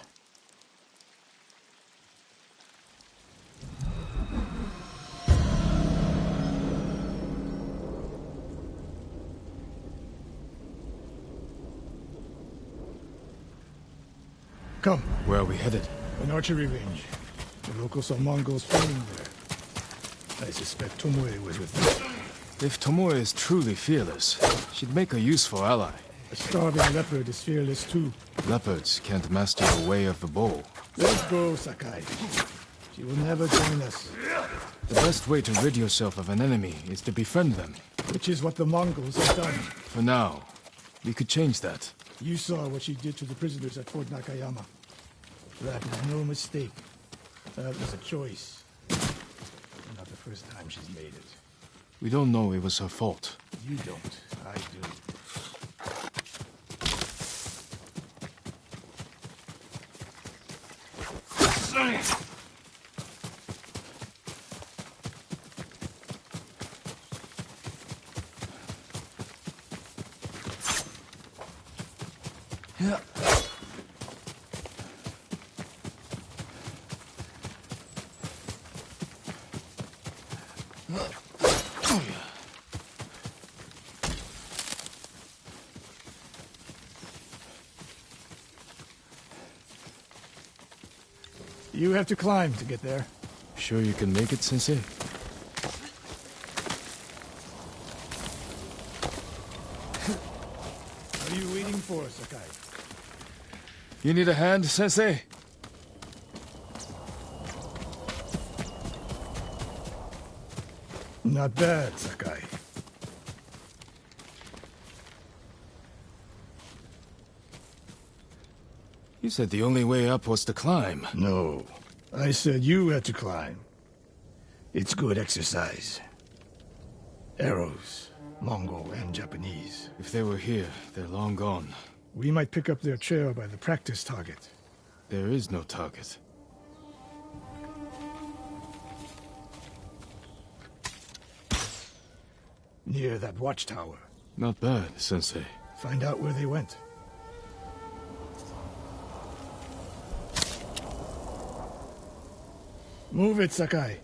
Come. Where are we headed? An archery range. The locals saw Mongols fighting there. I suspect Tomoe was with them. If Tomoe is truly fearless, she'd make a useful ally. A starving leopard is fearless too. Leopards can't master the way of the bow. Let's go, Sakai. She will never join us. The best way to rid yourself of an enemy is to befriend them. Which is what the Mongols have done. For now, we could change that. You saw what she did to the prisoners at Fort Nakayama. That is no mistake. That was a choice. Not the first time she's made it. We don't know it was her fault. You don't. I do. Yeah. You have to climb to get there. Sure you can make it, Sensei? What are you waiting for, Sakai? You need a hand, Sensei? Not bad, Sakai. You said the only way up was to climb. No. I said you had to climb. It's good exercise. Arrows, Mongol and Japanese. If they were here, they're long gone. We might pick up their trail by the practice target. There is no target. Near that watchtower. Not bad, Sensei. Find out where they went. Move it, Sakai.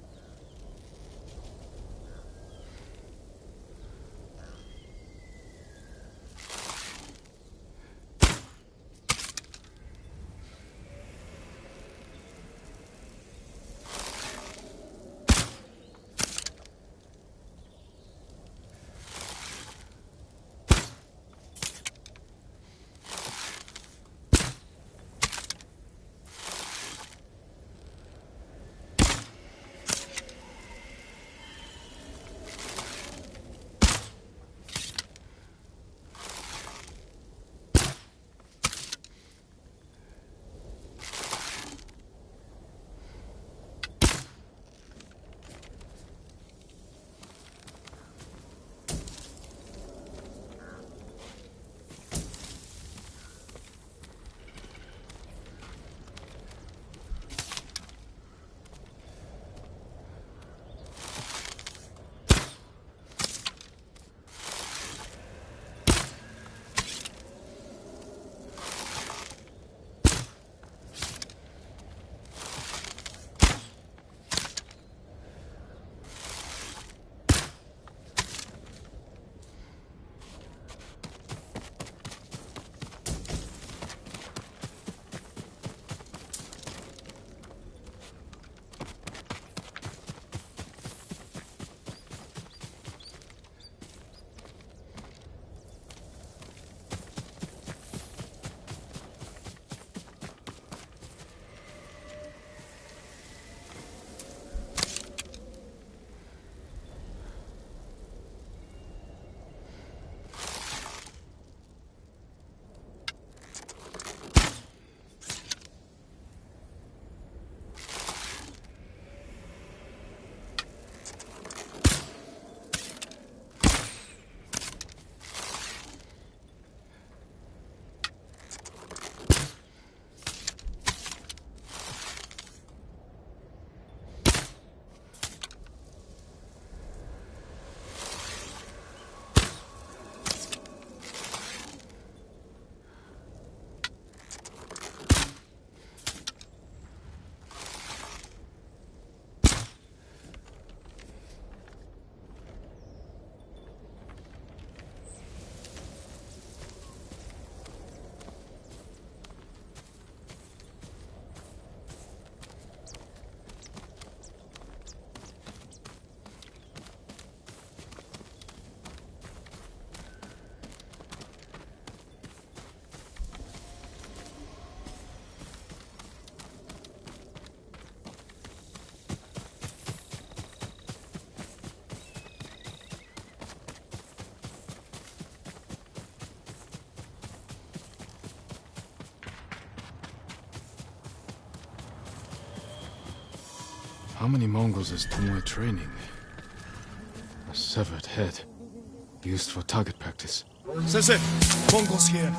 How many Mongols is Tomoe training? A severed head, used for target practice. Sensei, Mongols here.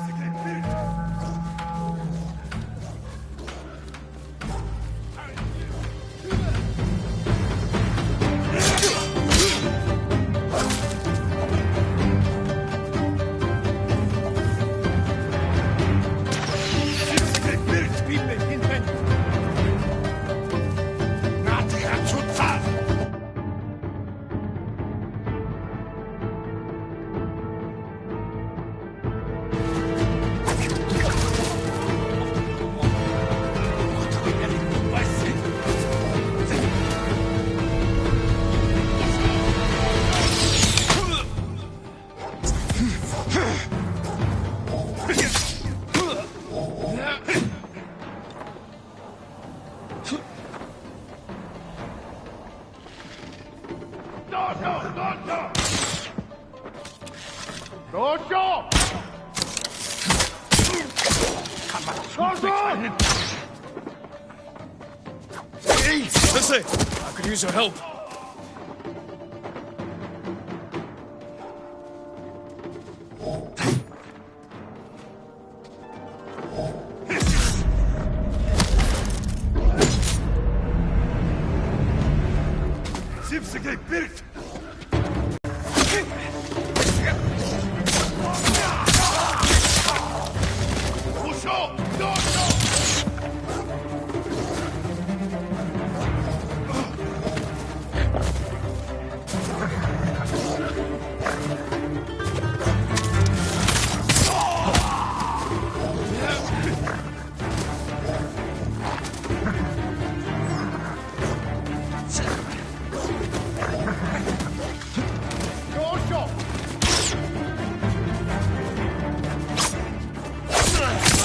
Hey, Sensei! I could use your help.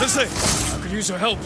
Sensei, I could use your help.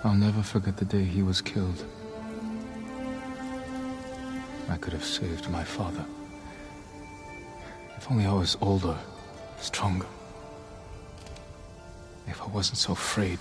I'll never forget the day he was killed. I could have saved my father. If only I was older, stronger. If I wasn't so afraid.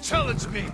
Challenge me!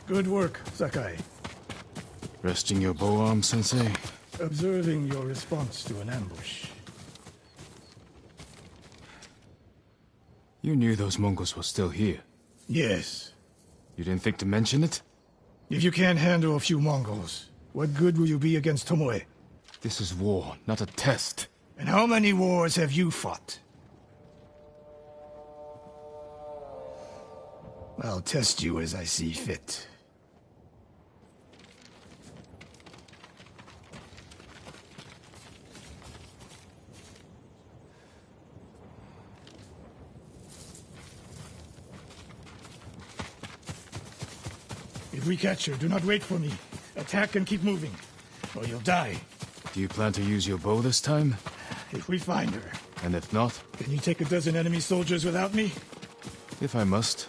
Good work, Sakai. Resting your bow arm, Sensei? Observing your response to an ambush. You knew those Mongols were still here. Yes. You didn't think to mention it? If you can't handle a few Mongols, what good will you be against Tomoe? This is war, not a test. And how many wars have you fought? I'll test you as I see fit. If we catch her, do not wait for me. Attack and keep moving, or you'll die. Do you plan to use your bow this time? If we find her. And if not? Can you take a dozen enemy soldiers without me? If I must.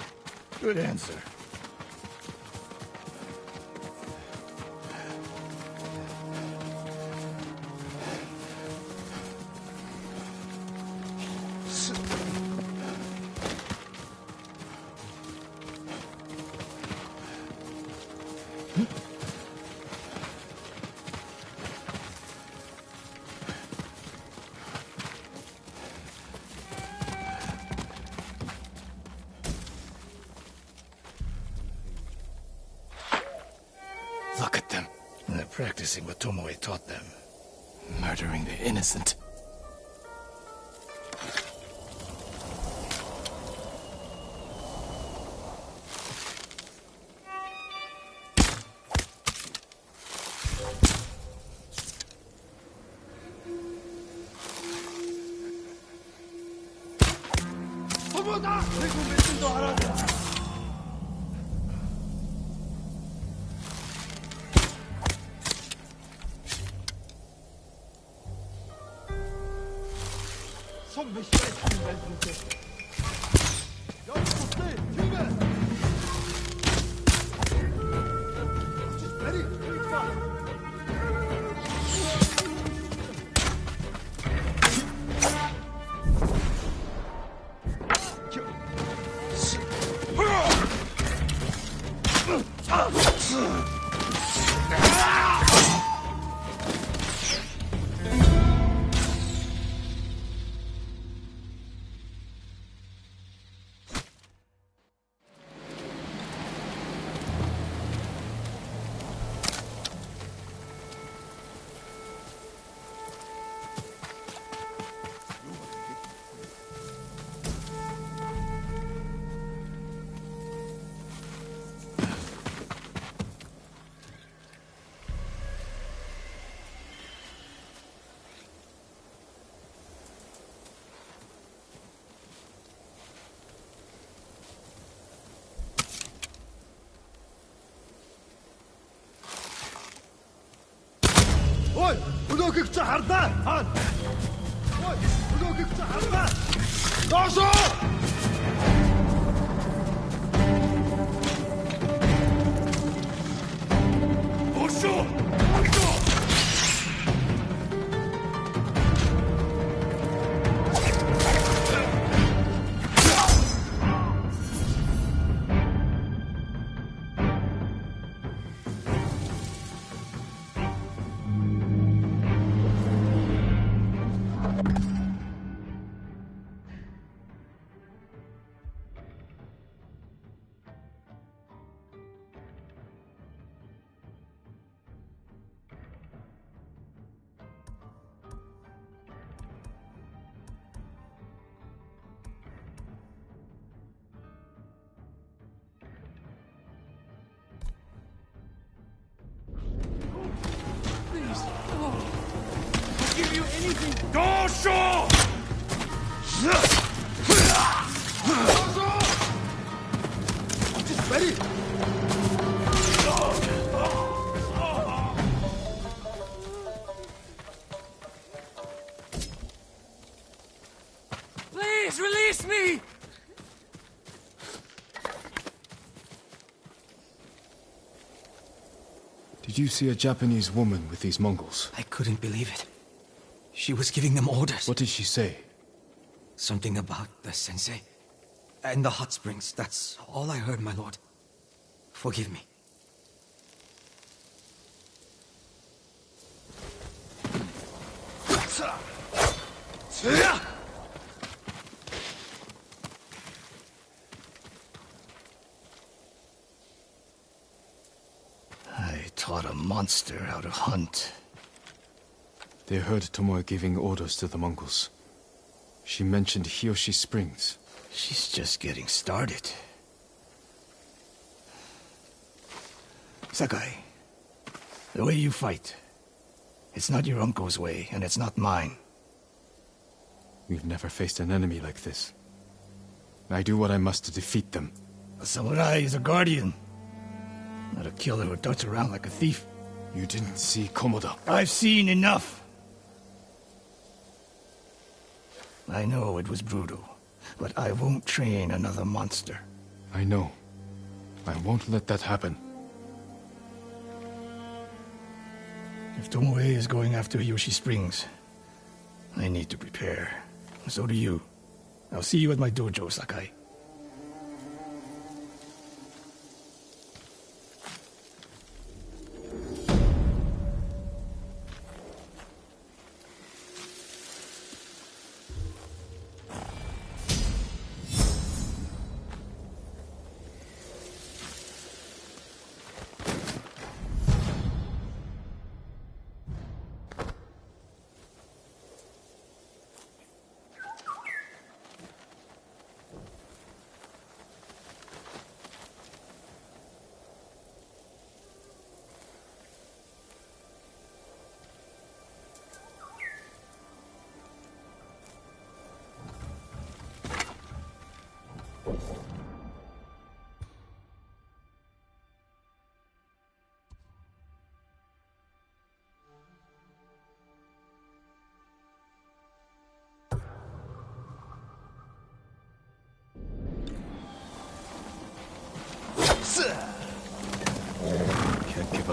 Good answer. Look at them. They're practicing what Tomoe taught them. Murdering the innocent. Ой, өнөөхийг чи харлаа. Хаан. Ой, өнөөхийг чи харлаа. Доошоо! Доошоо! Доошоо! Doşo! Ready? Please release me! Did you see a Japanese woman with these Mongols? I couldn't believe it. She was giving them orders. What did she say? Something about the sensei and the hot springs. That's all I heard, my lord. Forgive me. I taught a monster how to hunt. They heard Tomoe giving orders to the Mongols. She mentioned Hiyoshi Springs. She's just getting started. Sakai, the way you fight, it's not your uncle's way, and it's not mine. We've never faced an enemy like this. I do what I must to defeat them. A samurai is a guardian, not a killer who darts around like a thief. You didn't see Komoda. I've seen enough. I know it was brutal, but I won't train another monster. I know. I won't let that happen. If Tomoe is going after Hiyoshi Springs, I need to prepare. So do you. I'll see you at my dojo, Sakai.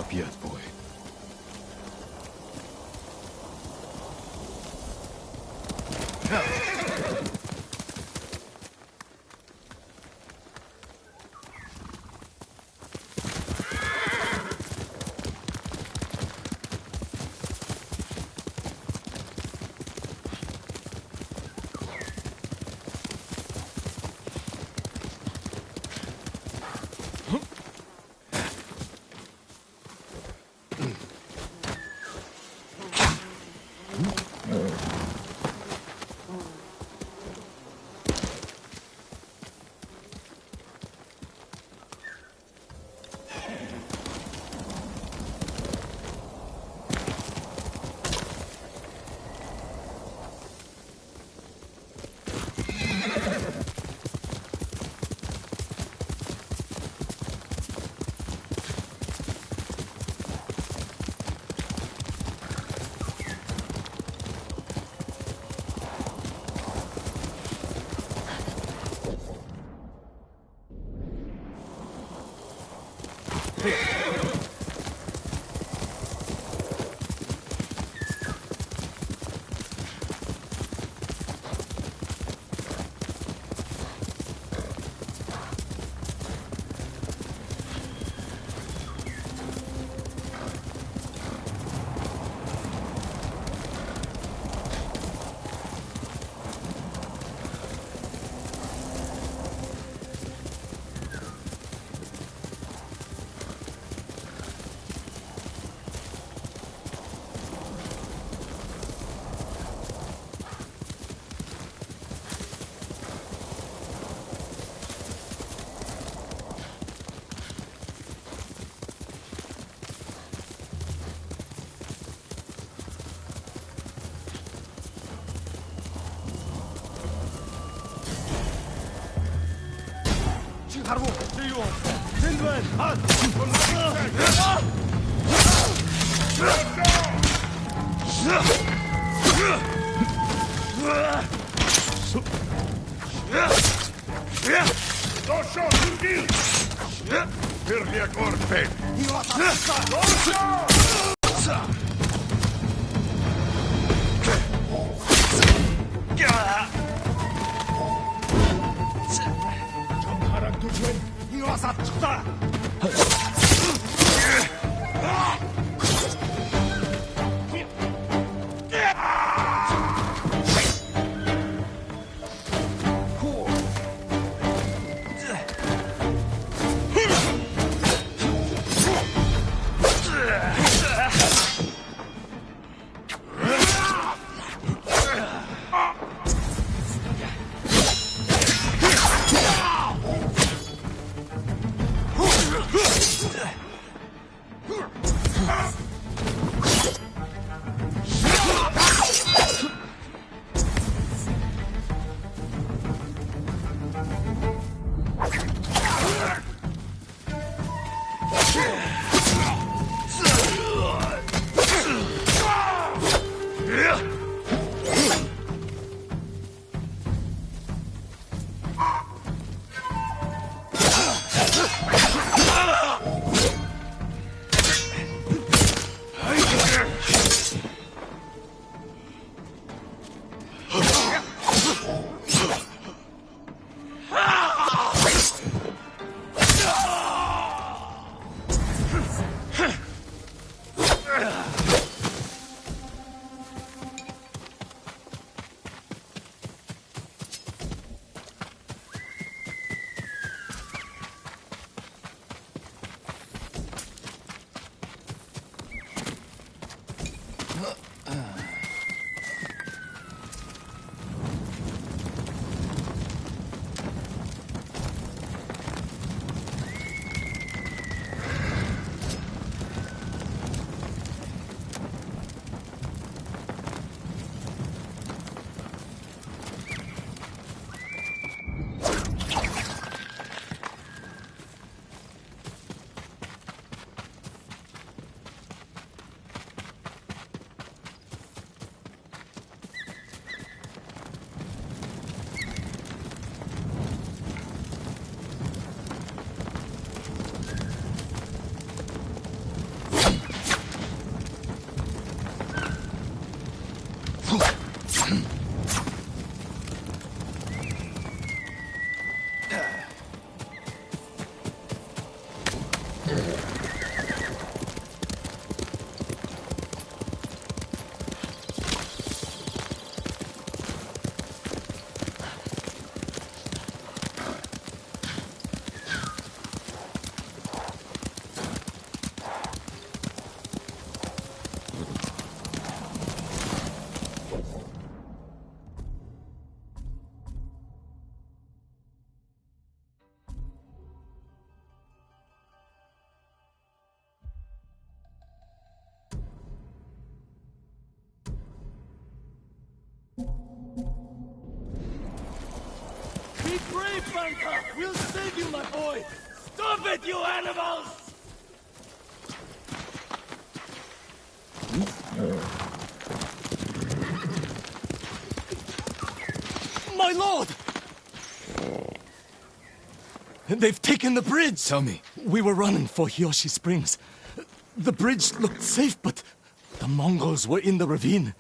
up yet, boy. Banta! We'll save you, my boy! Stop it, you animals! My lord! They've taken the bridge! Tell me. We were running for Hiyoshi Springs. The bridge looked safe, but the Mongols were in the ravine.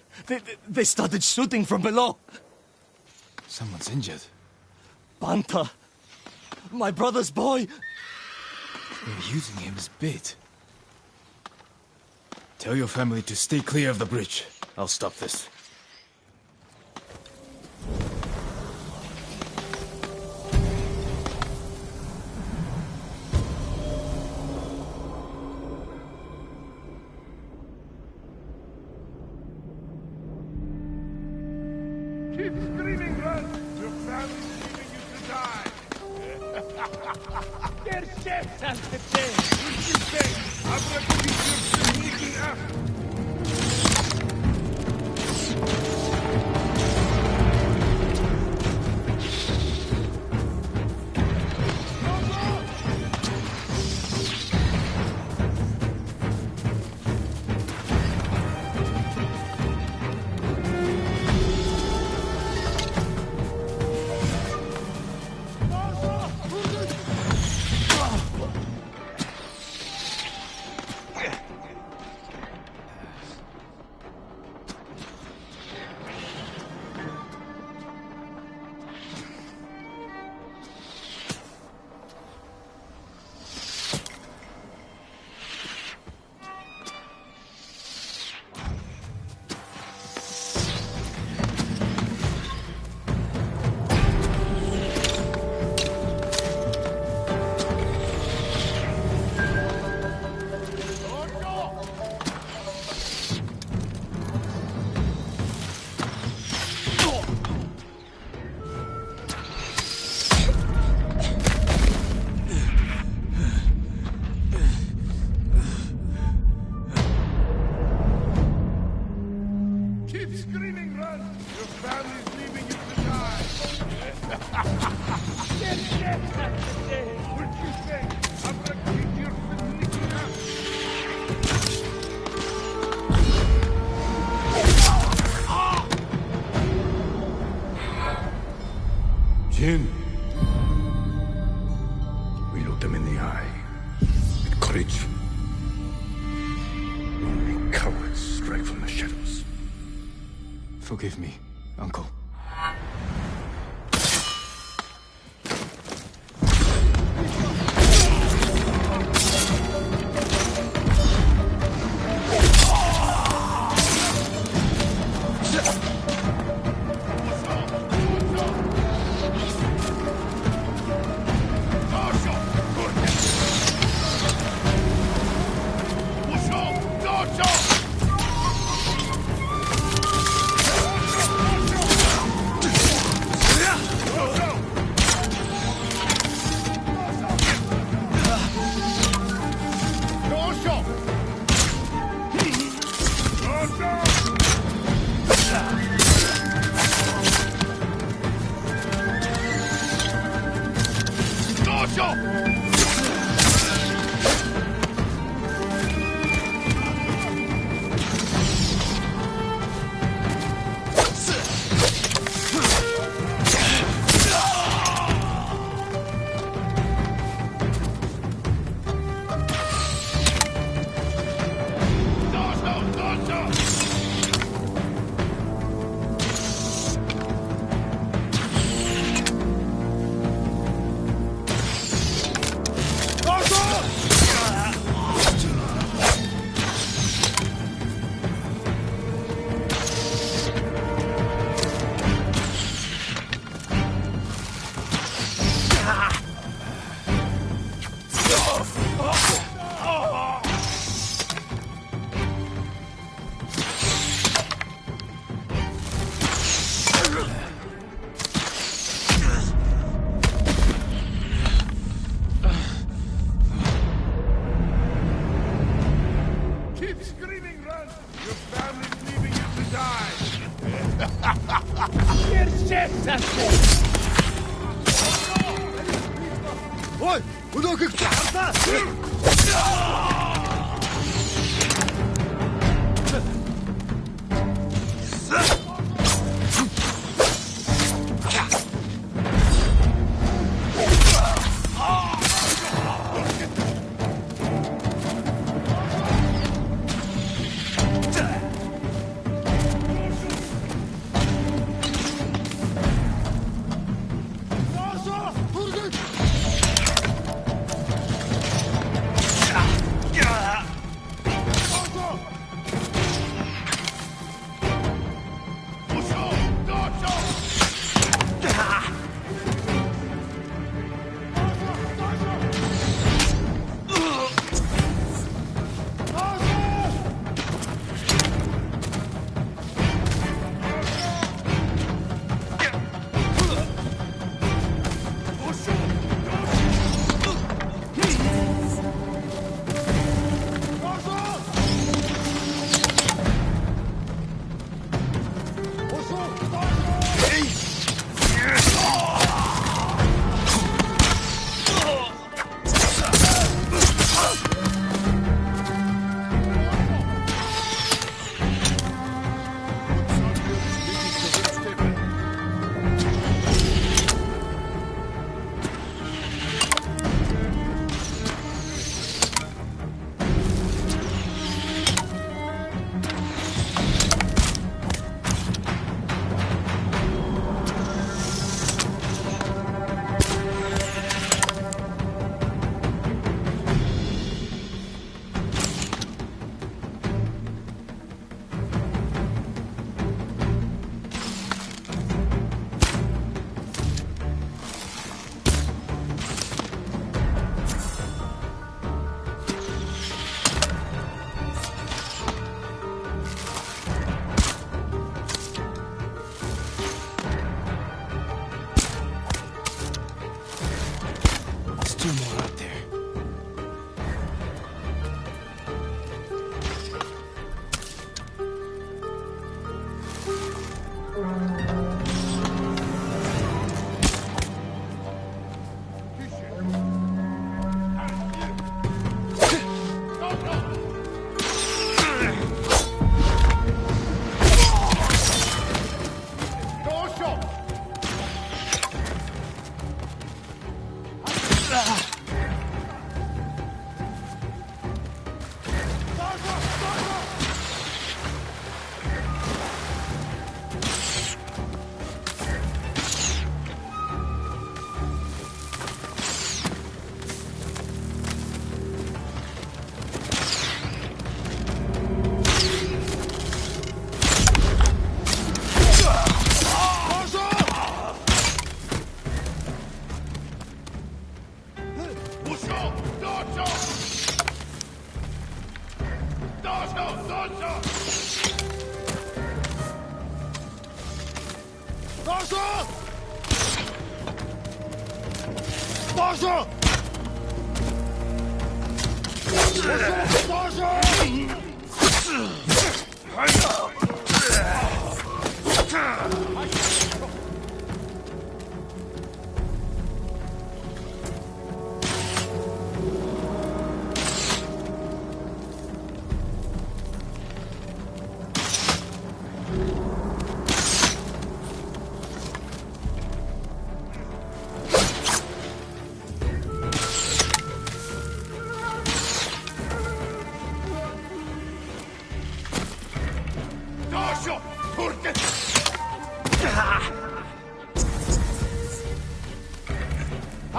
They started shooting from below. Someone's injured. Banta, my brother's boy. They're using him as bait. Tell your family to stay clear of the bridge. I'll stop this. Keep screaming, run! Your family's leaving you to die! Their chefs have to say! What you say? I'm ready to keep sneaking up! Keep screaming, run! Your family's leaving you to die! Their chefs have to say! What you say? I'm gonna keep your sneaking up! Jin. We look them in the eye. With courage. Only cowards strike from the shadows. Forgive me, Uncle. Yes, that's it! Ой, өнөөхийг чи харлаа.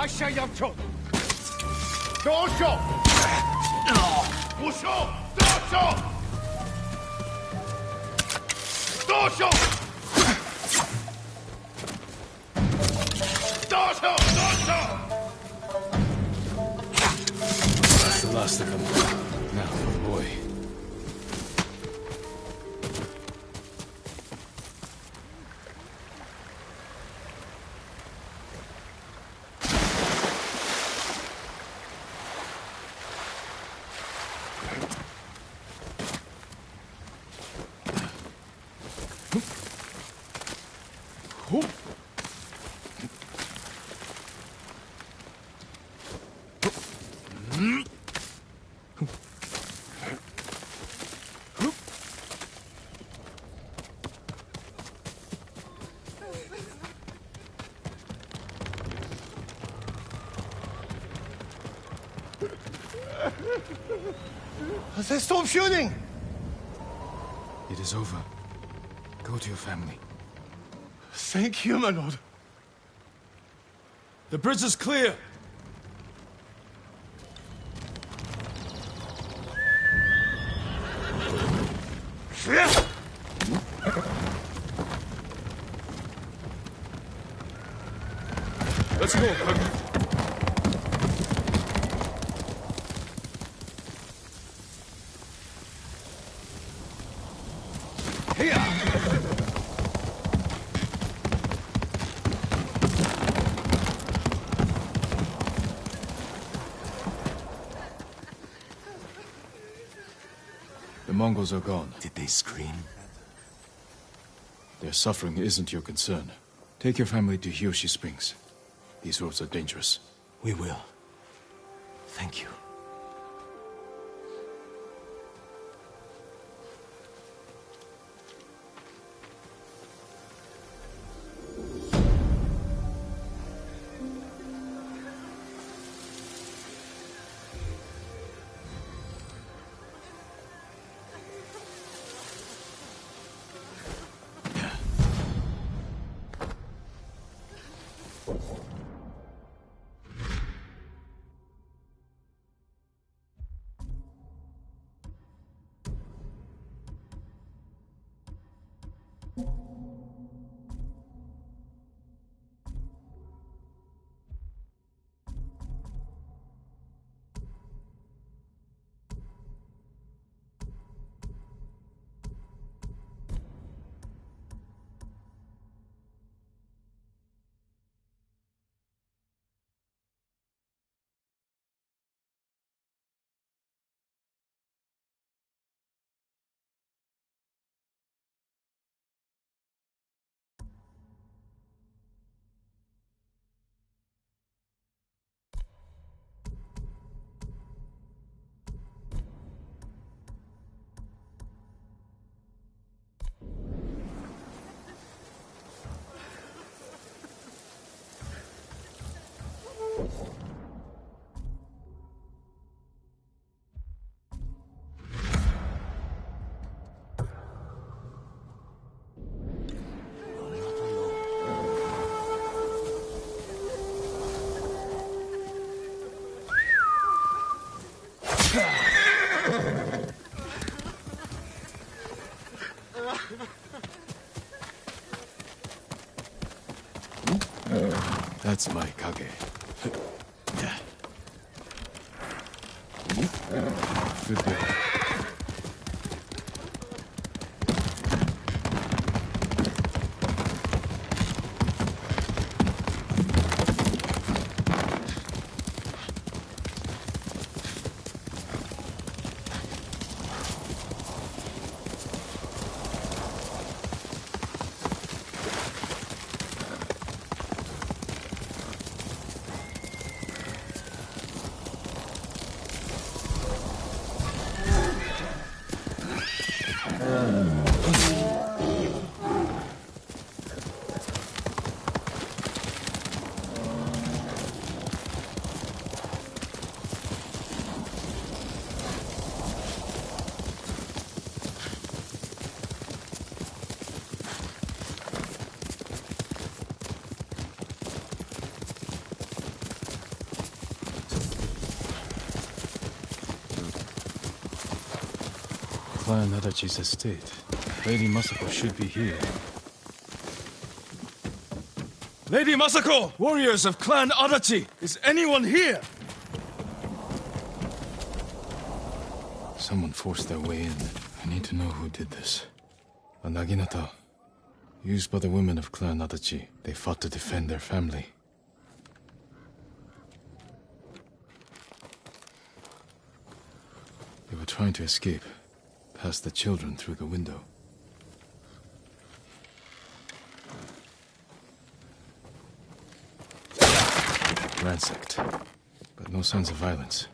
Aşağı yapçol. Doşo. Uşo. Doşo. Doşo. Doşo. Doşo. That's the last of them. Now, boy. They stopped shooting! It is over. Go to your family. Thank you, my lord. The bridge is clear. Let's go, quick. The Mongols are gone. Did they scream? Their suffering isn't your concern. Take your family to Hiyoshi Springs. These roads are dangerous. We will. Thank you. That's my Kage. Good girl. Clan Adachi's estate. Lady Masako should be here. Lady Masako! Warriors of Clan Adachi! Is anyone here? Someone forced their way in. I need to know who did this. A naginata. Used by the women of Clan Adachi. They fought to defend their family. They were trying to escape. Past the children through the window. Ransacked, but no signs of violence.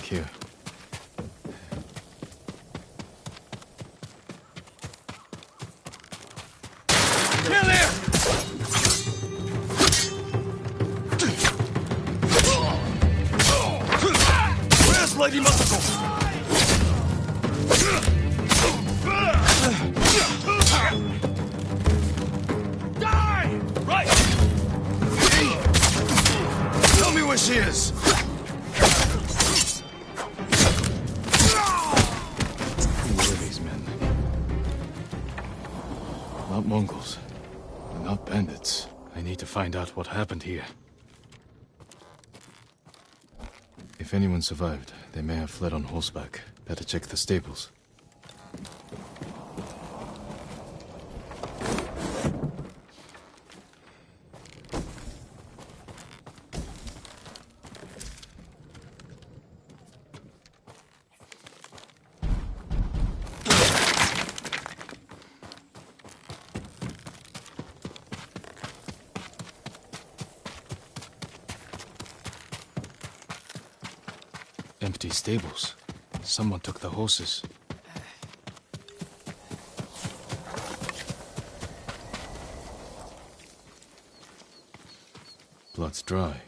here. Where's Lady Masako? Die! Right! Tell me where she is! Who were these men? Not Mongols. And not bandits. I need to find out what happened here. If anyone survived, they may have fled on horseback. Better check the stables. Empty stables. Someone took the horses. Blood's dry.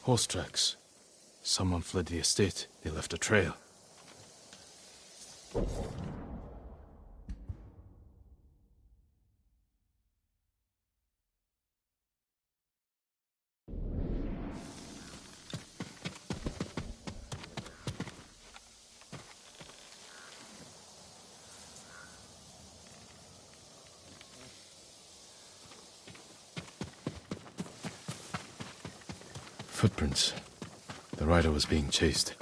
Horse tracks. Someone fled the estate. They left a trail. Footprints. The rider was being chased.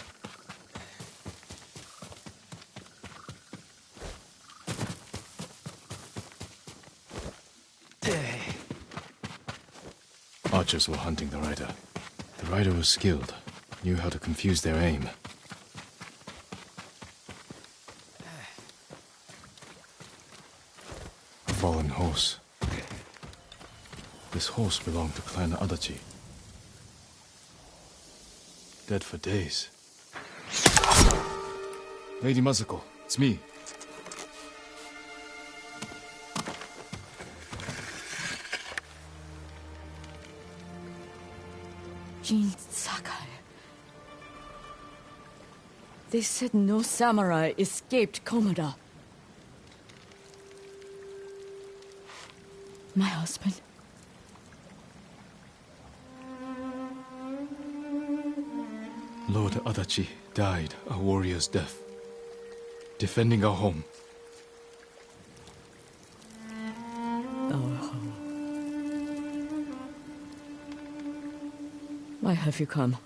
Archers were hunting the rider. The rider was skilled, knew how to confuse their aim. A fallen horse. This horse belonged to Clan Adachi. Dead for days. Lady Masako, it's me. Jin Sakai. They said no samurai escaped Komoda. My husband. Lord Adachi died a warrior's death, defending our home. Our home. Why have you come?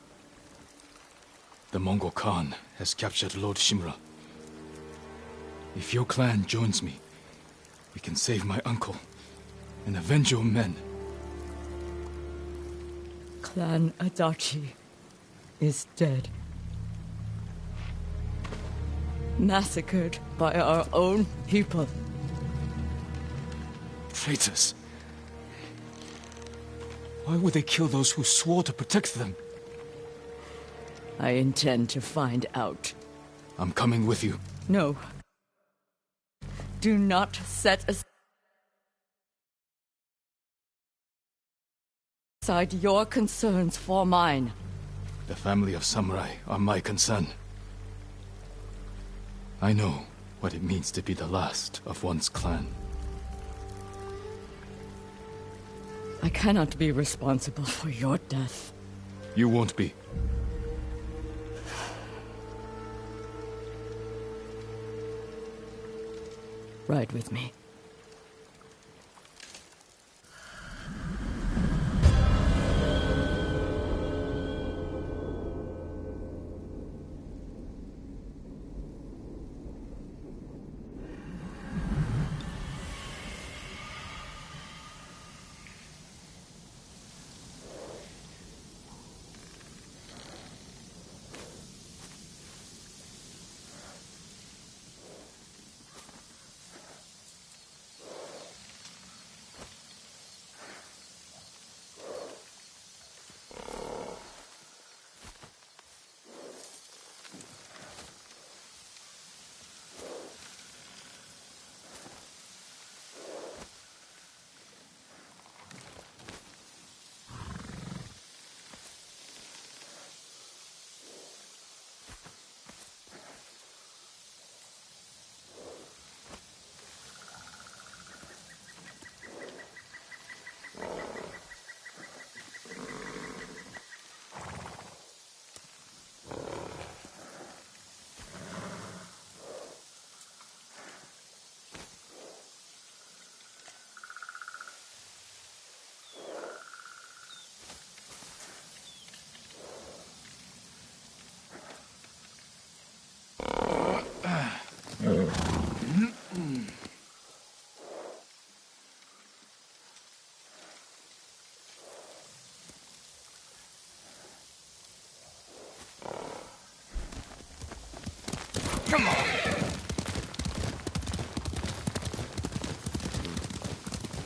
The Mongol Khan has captured Lord Shimura. If your clan joins me, we can save my uncle and avenge your men. Clan Adachi is dead. Massacred by our own people. Traitors. Why would they kill those who swore to protect them? I intend to find out. I'm coming with you. No. Do not set aside your concerns for mine. The family of samurai are my concern. I know what it means to be the last of one's clan. I cannot be responsible for your death. You won't be. Ride with me.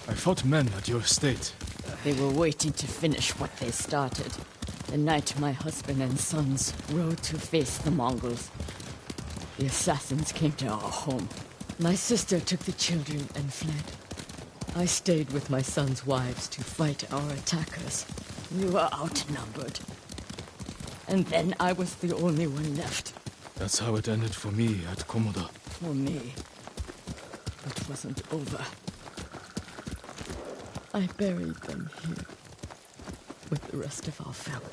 I fought men at your estate. They were waiting to finish what they started. The night my husband and sons rode to face the Mongols, the assassins came to our home. My sister took the children and fled. I stayed with my sons' wives to fight our attackers. We were outnumbered. And then I was the only one left. That's how it ended for me at Komoda. For me, it wasn't over. I buried them here with the rest of our family.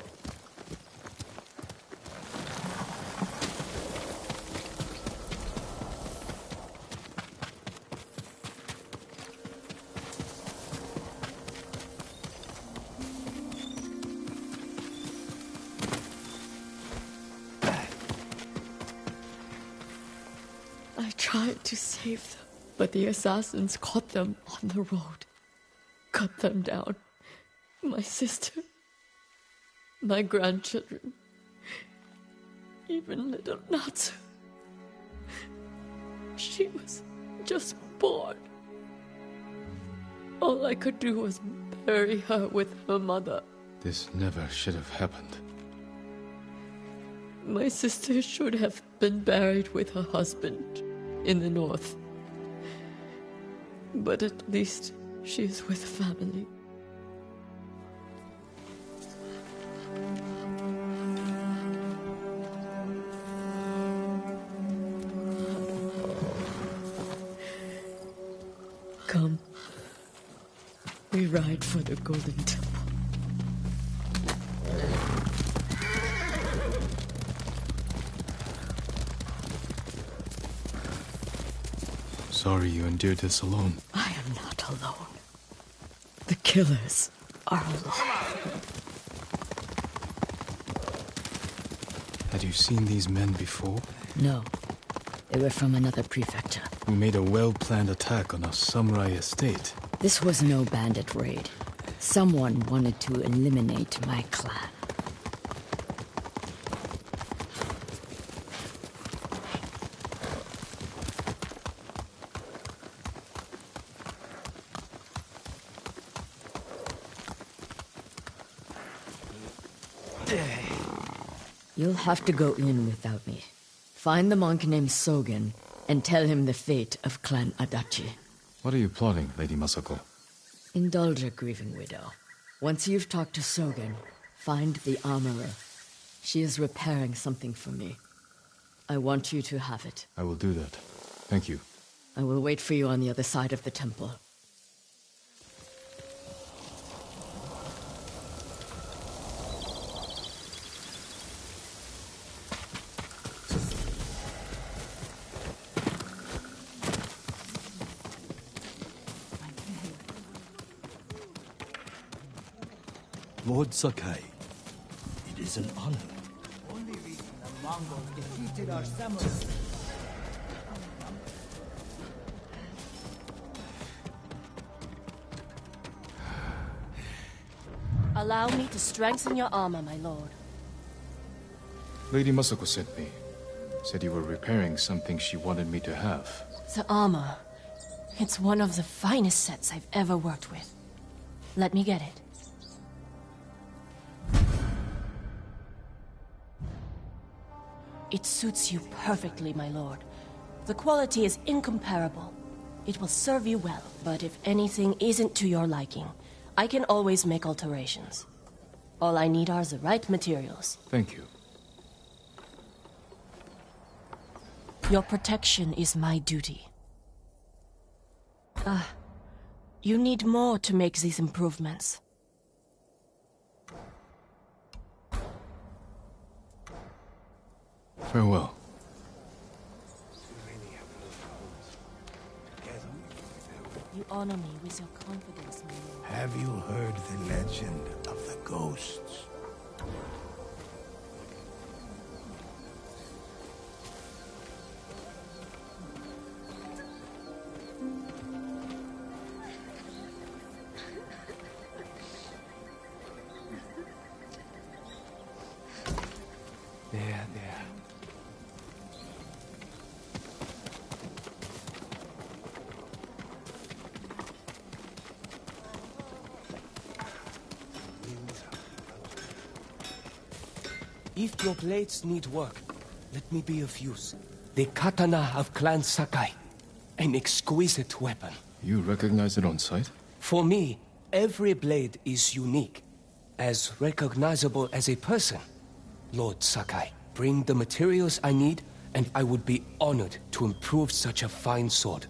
I tried to save them, but the assassins caught them on the road. Cut them down. My sister, my grandchildren, even little Natsu. She was just born. All I could do was bury her with her mother. This never should have happened. My sister should have been buried with her husband in the north. But at least she is with family. Come. We ride for the Golden Temple. Sorry you endured this alone. I am not alone. The killers are alive. Had you seen these men before? No. They were from another prefecture. We made a well-planned attack on a samurai estate. This was no bandit raid. Someone wanted to eliminate my clan. You'll have to go in without me. Find the monk named Sogen and tell him the fate of Clan Adachi. What are you plotting, Lady Masako? Indulge a grieving widow. Once you've talked to Sogen, find the armorer. She is repairing something for me. I want you to have it. I will do that. Thank you. I will wait for you on the other side of the temple. Lord Sakai, it is an honor. Only reason the Mongols defeated our samurai. Allow me to strengthen your armor, my lord. Lady Masako sent me. Said you were repairing something she wanted me to have. The armor. It's one of the finest sets I've ever worked with. Let me get it. It suits you perfectly, my lord. The quality is incomparable. It will serve you well, but if anything isn't to your liking, I can always make alterations. All I need are the right materials. Thank you. Your protection is my duty. You need more to make these improvements. Farewell. You honor me with your confidence, my lord. Have you heard the legend of the ghosts? There. If your blades need work, let me be of use. The katana of Clan Sakai. An exquisite weapon. You recognize it on sight? For me, every blade is unique. As recognizable as a person. Lord Sakai, bring the materials I need, and I would be honored to improve such a fine sword.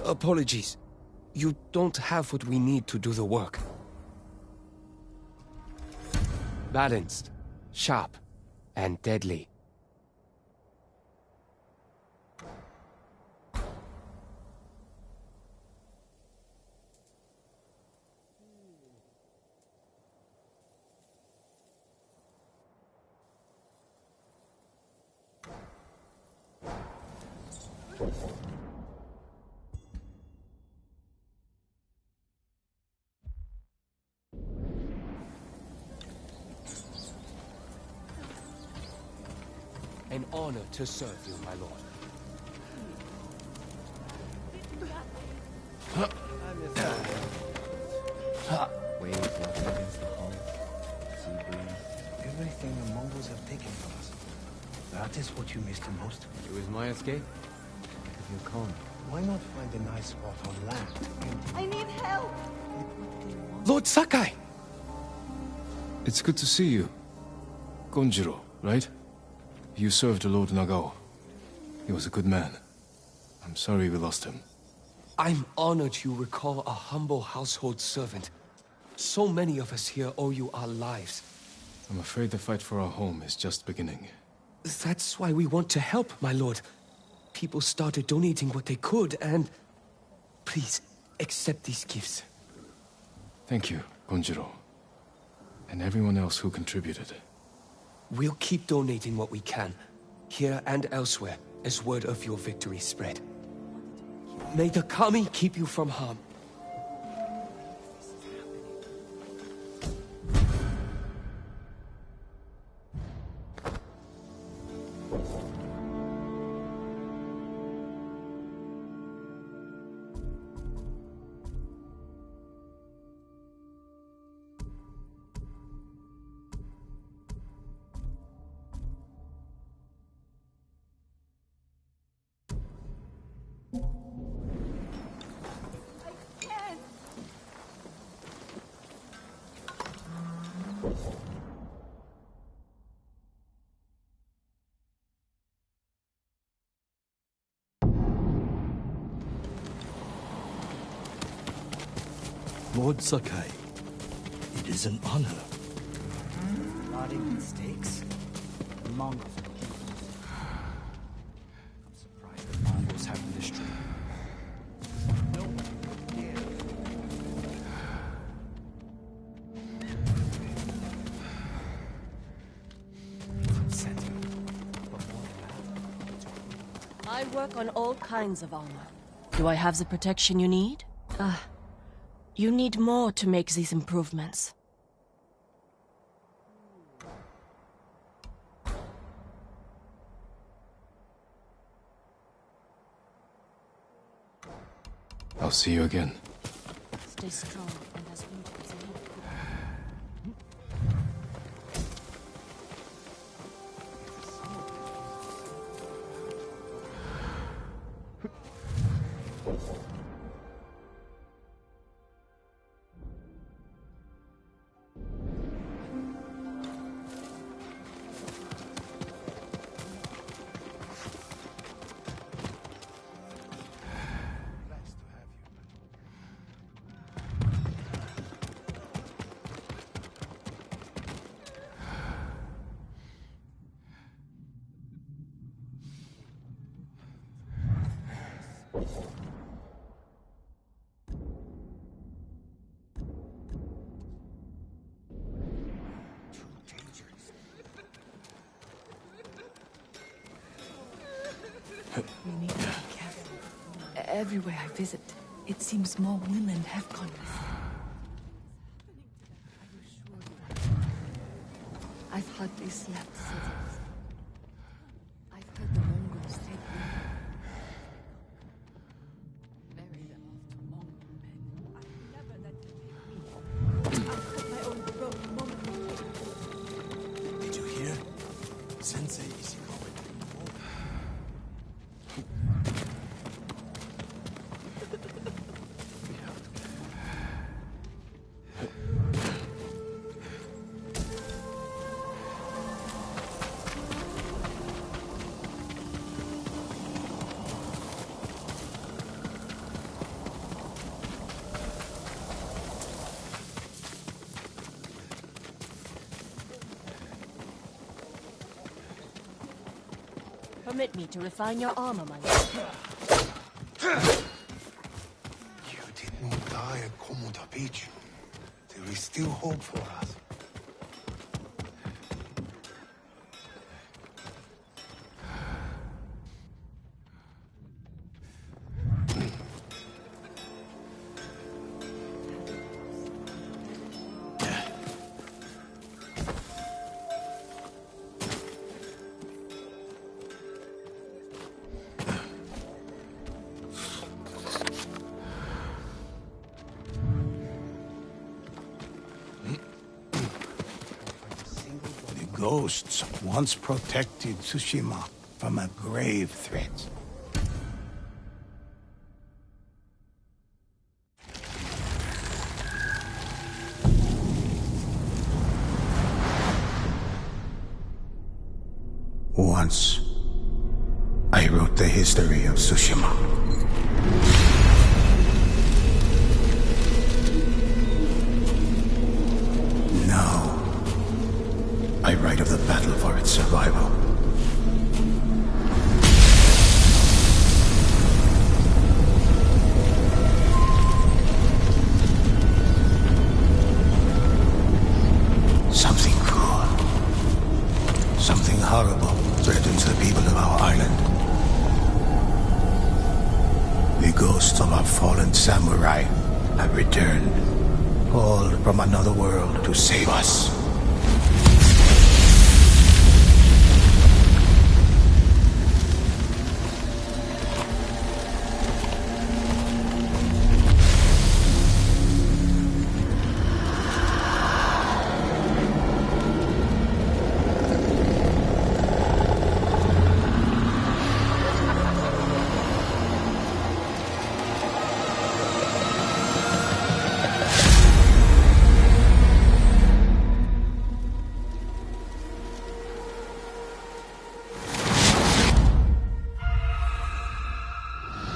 Apologies. You don't have what we need to do the work. Balanced, sharp, and deadly. An honor to serve you, my lord. Waves lapping against the hull. Sea breeze. Everything the Mongols have taken from us. That is what you missed the most. It was my escape. If you're calm. Why not find a nice spot on land? I need help! Lord Sakai! It's good to see you. Gonjiro, right? You served Lord Nagao. He was a good man. I'm sorry we lost him. I'm honored you recall a humble household servant. So many of us here owe you our lives. I'm afraid the fight for our home is just beginning. That's why we want to help, my lord. People started donating what they could, and... Please, accept these gifts. Thank you, Gonjiro. And everyone else who contributed. We'll keep donating what we can, here and elsewhere, as word of your victory spread. May the Kami keep you from harm. Lord Sakai, it is an honor. Not in mistakes. The Mongols. I work on all kinds of armor. Do I have the protection you need? You need more to make these improvements. I'll see you again. Stay strong, and as winter is near. We need to be careful. Everywhere I visit, it seems more women have gone missing. I've heard they slept cities. I've heard the Mongols take women. Bury them off to Mongol men. I'd never let them take me. I'll cut my own throat the moment they take me. Did you hear? Sensei is coming. Permit me to refine your armor, my lord. You did not die at Komoda Beach. There is still hope for us. Ghosts once protected Tsushima from a grave threat. Once, I wrote the history of Tsushima. Now, I write of the battle for its survival. Something cruel, something horrible threatens the people of our island. The ghosts of our fallen samurai have returned, called from another world to save us.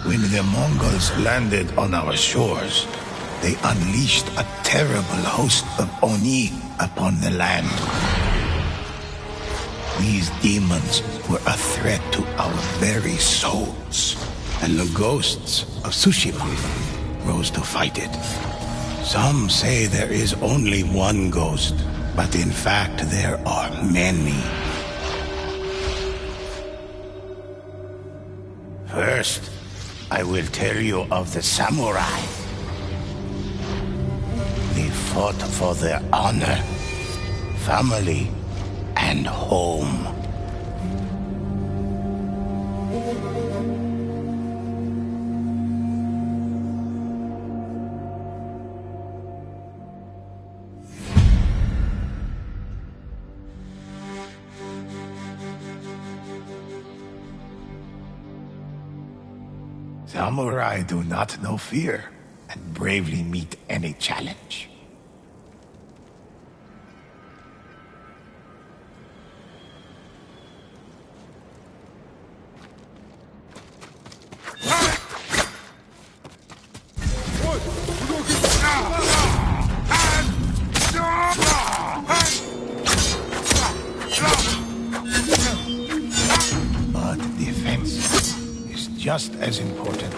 When the Mongols landed on our shores, they unleashed a terrible host of Oni upon the land. These demons were a threat to our very souls, and the ghosts of Tsushima rose to fight it. Some say there is only one ghost, but in fact there are many. First, I will tell you of the samurai. They fought for their honor, family, and home. Samurai do not know fear and bravely meet any challenge. But defense is just as important.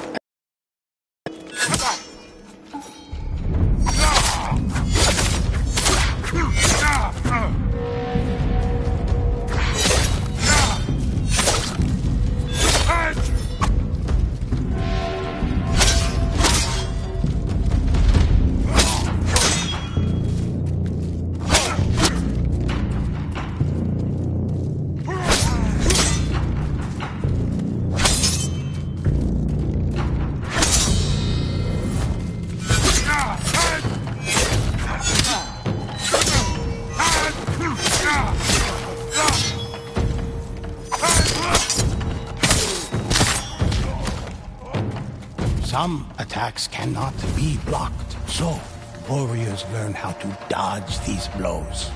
Some attacks cannot be blocked, so warriors learn how to dodge these blows.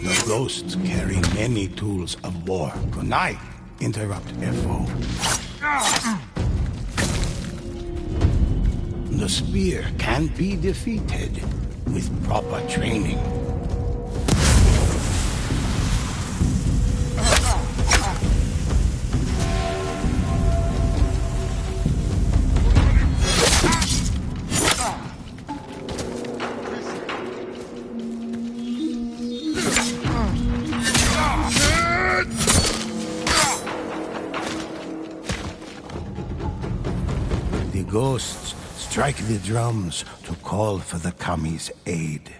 The ghosts carry many tools of war. Kunai, interrupt their foe. The spear can be defeated with proper training. The ghosts strike the drums to call for the kami's aid.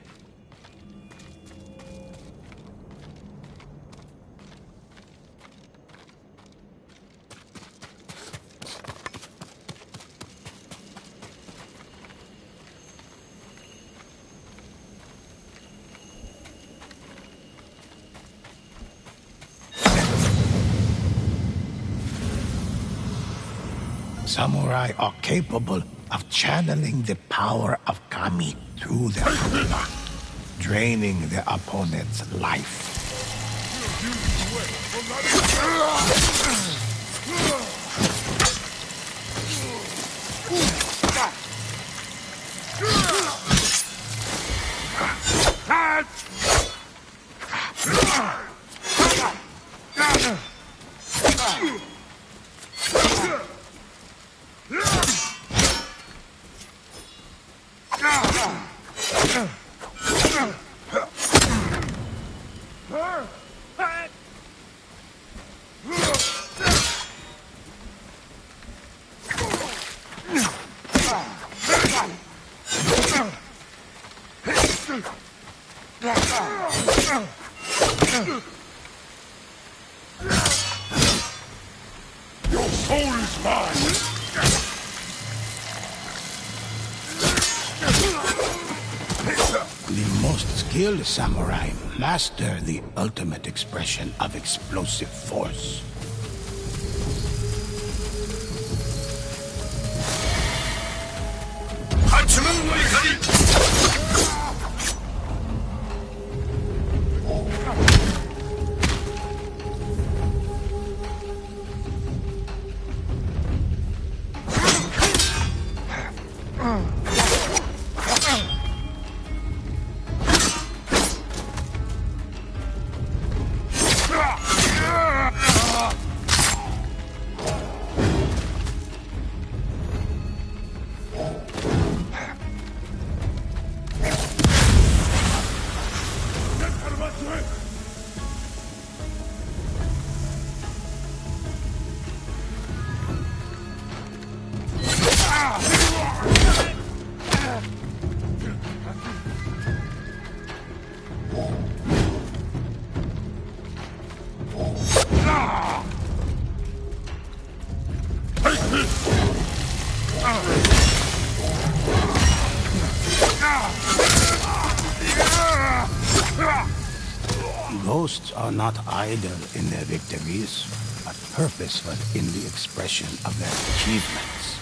Samurai are capable of channeling the power of kami through their karma, draining their opponent's life. Your soul is mine! The most skilled samurai master the ultimate expression of explosive force. Ghosts are not idle in their victories, but purposeful in the expression of their achievements.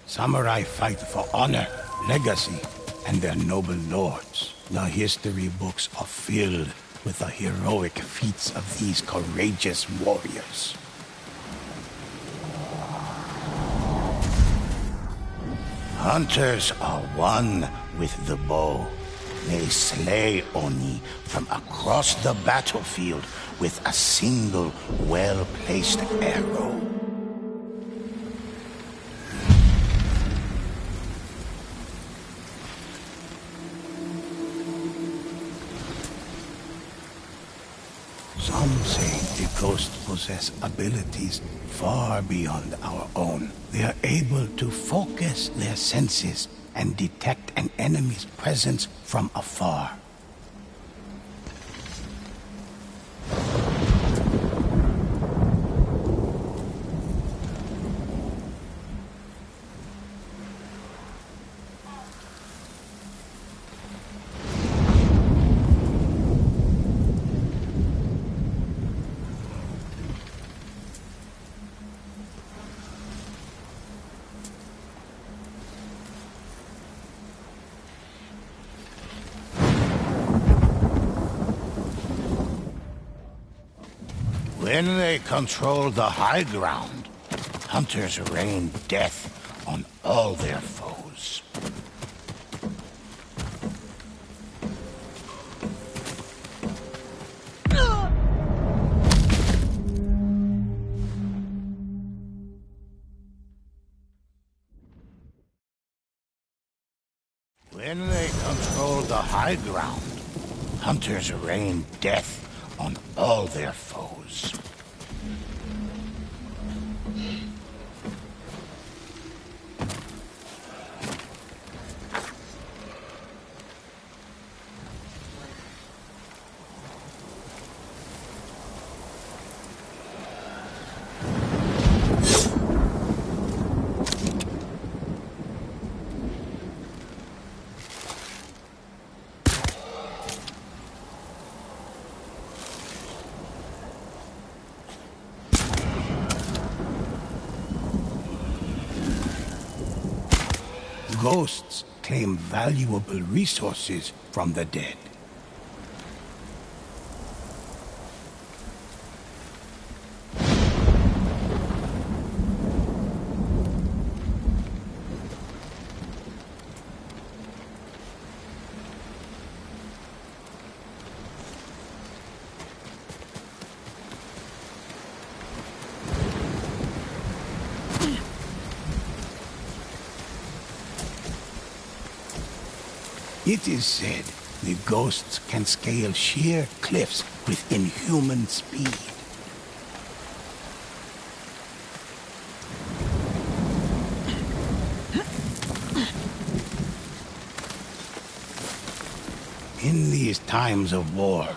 Samurai fight for honor, legacy, and their noble lords. The history books are filled with the heroic feats of these courageous warriors. Hunters are one with the bow. They slay Oni from across the battlefield with a single well-placed arrow. Some say the ghosts possess abilities far beyond our own. They are able to focus their senses and detect an enemy's presence from afar. When they control the high ground, hunters rain death on all their foes. When they control the high ground, hunters rain death on all their foes. Ghosts claim valuable resources from the dead. It is said the ghosts can scale sheer cliffs with inhuman speed. In these times of war,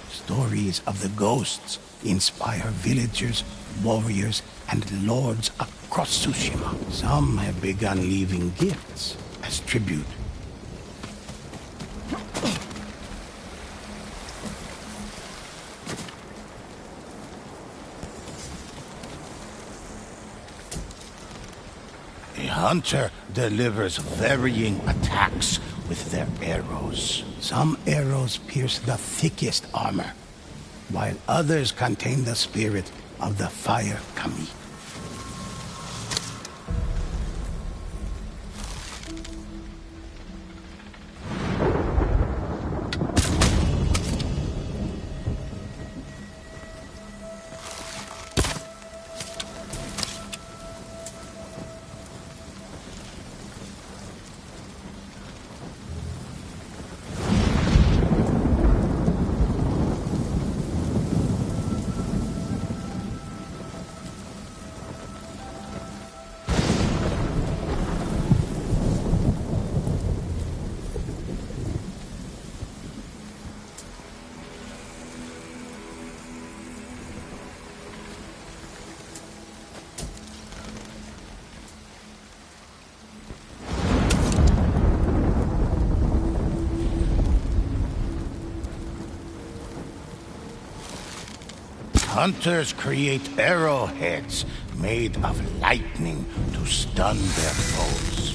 stories of the ghosts inspire villagers, warriors, and lords across Tsushima. Some have begun leaving gifts as tribute. A hunter delivers varying attacks with their arrows. Some arrows pierce the thickest armor, while others contain the spirit of the fire kami. hunters create arrowheads made of lightning to stun their foes.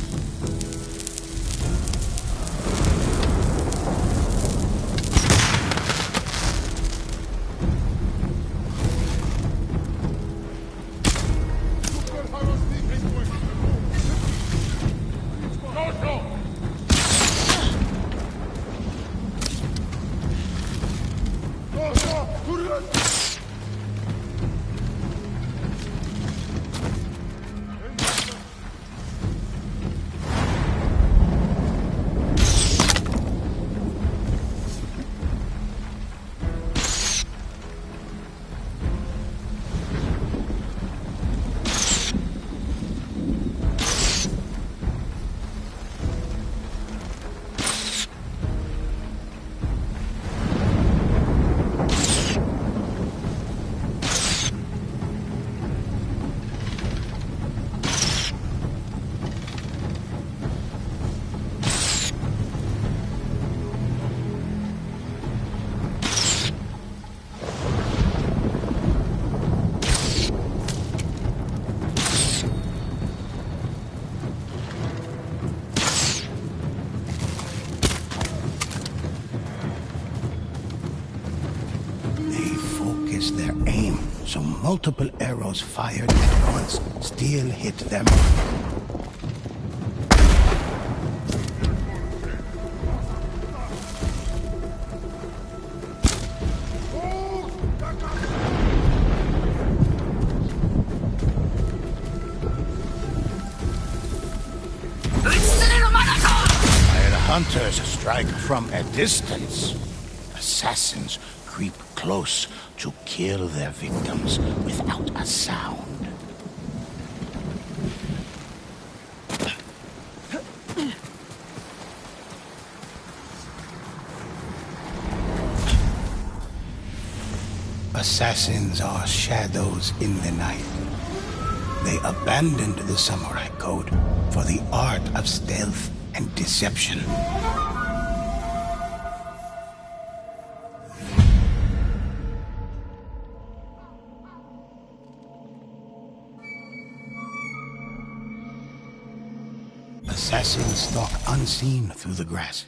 Their aim, so multiple arrows fired at once still hit them. While hunters strike from a distance, assassins creep close to kill their victims without a sound. Assassins are shadows in the night. They abandoned the samurai code for the art of stealth and deception. Assassins stalk unseen through the grass,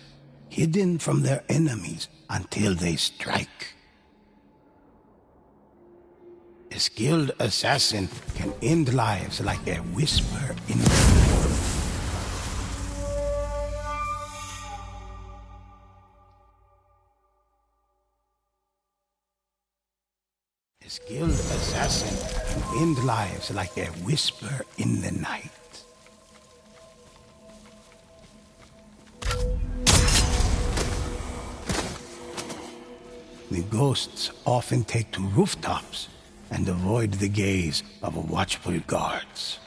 hidden from their enemies until they strike. A skilled assassin can end lives like a whisper in the wind. A skilled assassin can end lives like a whisper in the night. The ghosts often take to rooftops and avoid the gaze of watchful guards.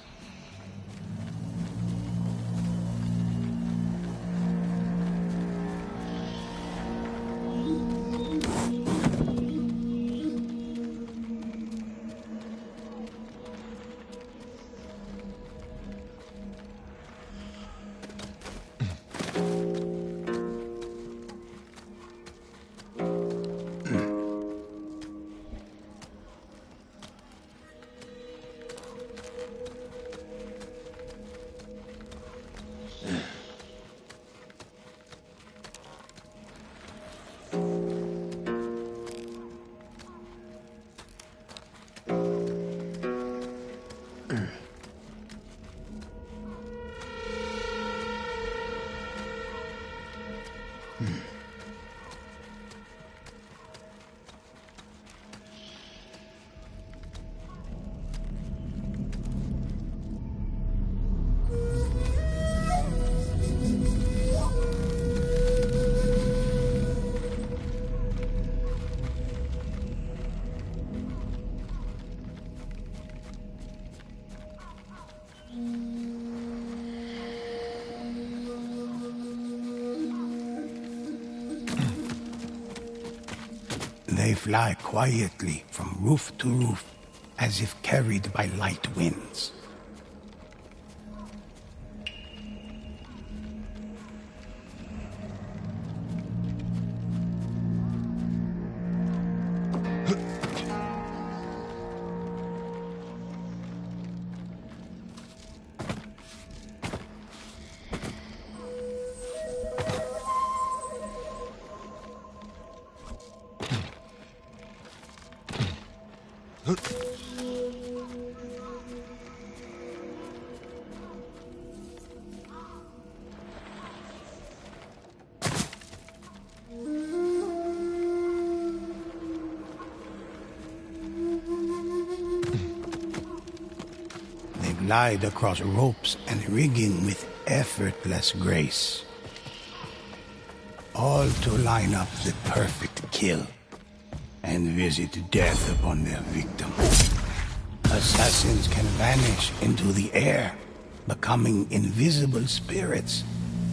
They fly quietly from roof to roof, as if carried by light winds. glide across ropes and rigging with effortless grace. All to line up the perfect kill and visit death upon their victim. Assassins can vanish into the air, becoming invisible spirits,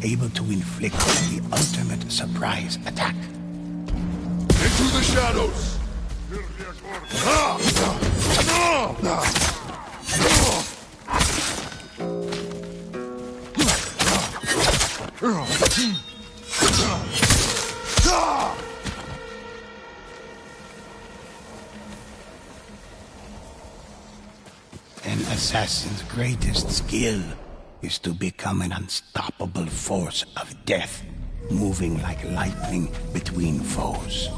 able to inflict the ultimate surprise attack. Into the shadows! An assassin's greatest skill is to become an unstoppable force of death, moving like lightning between foes.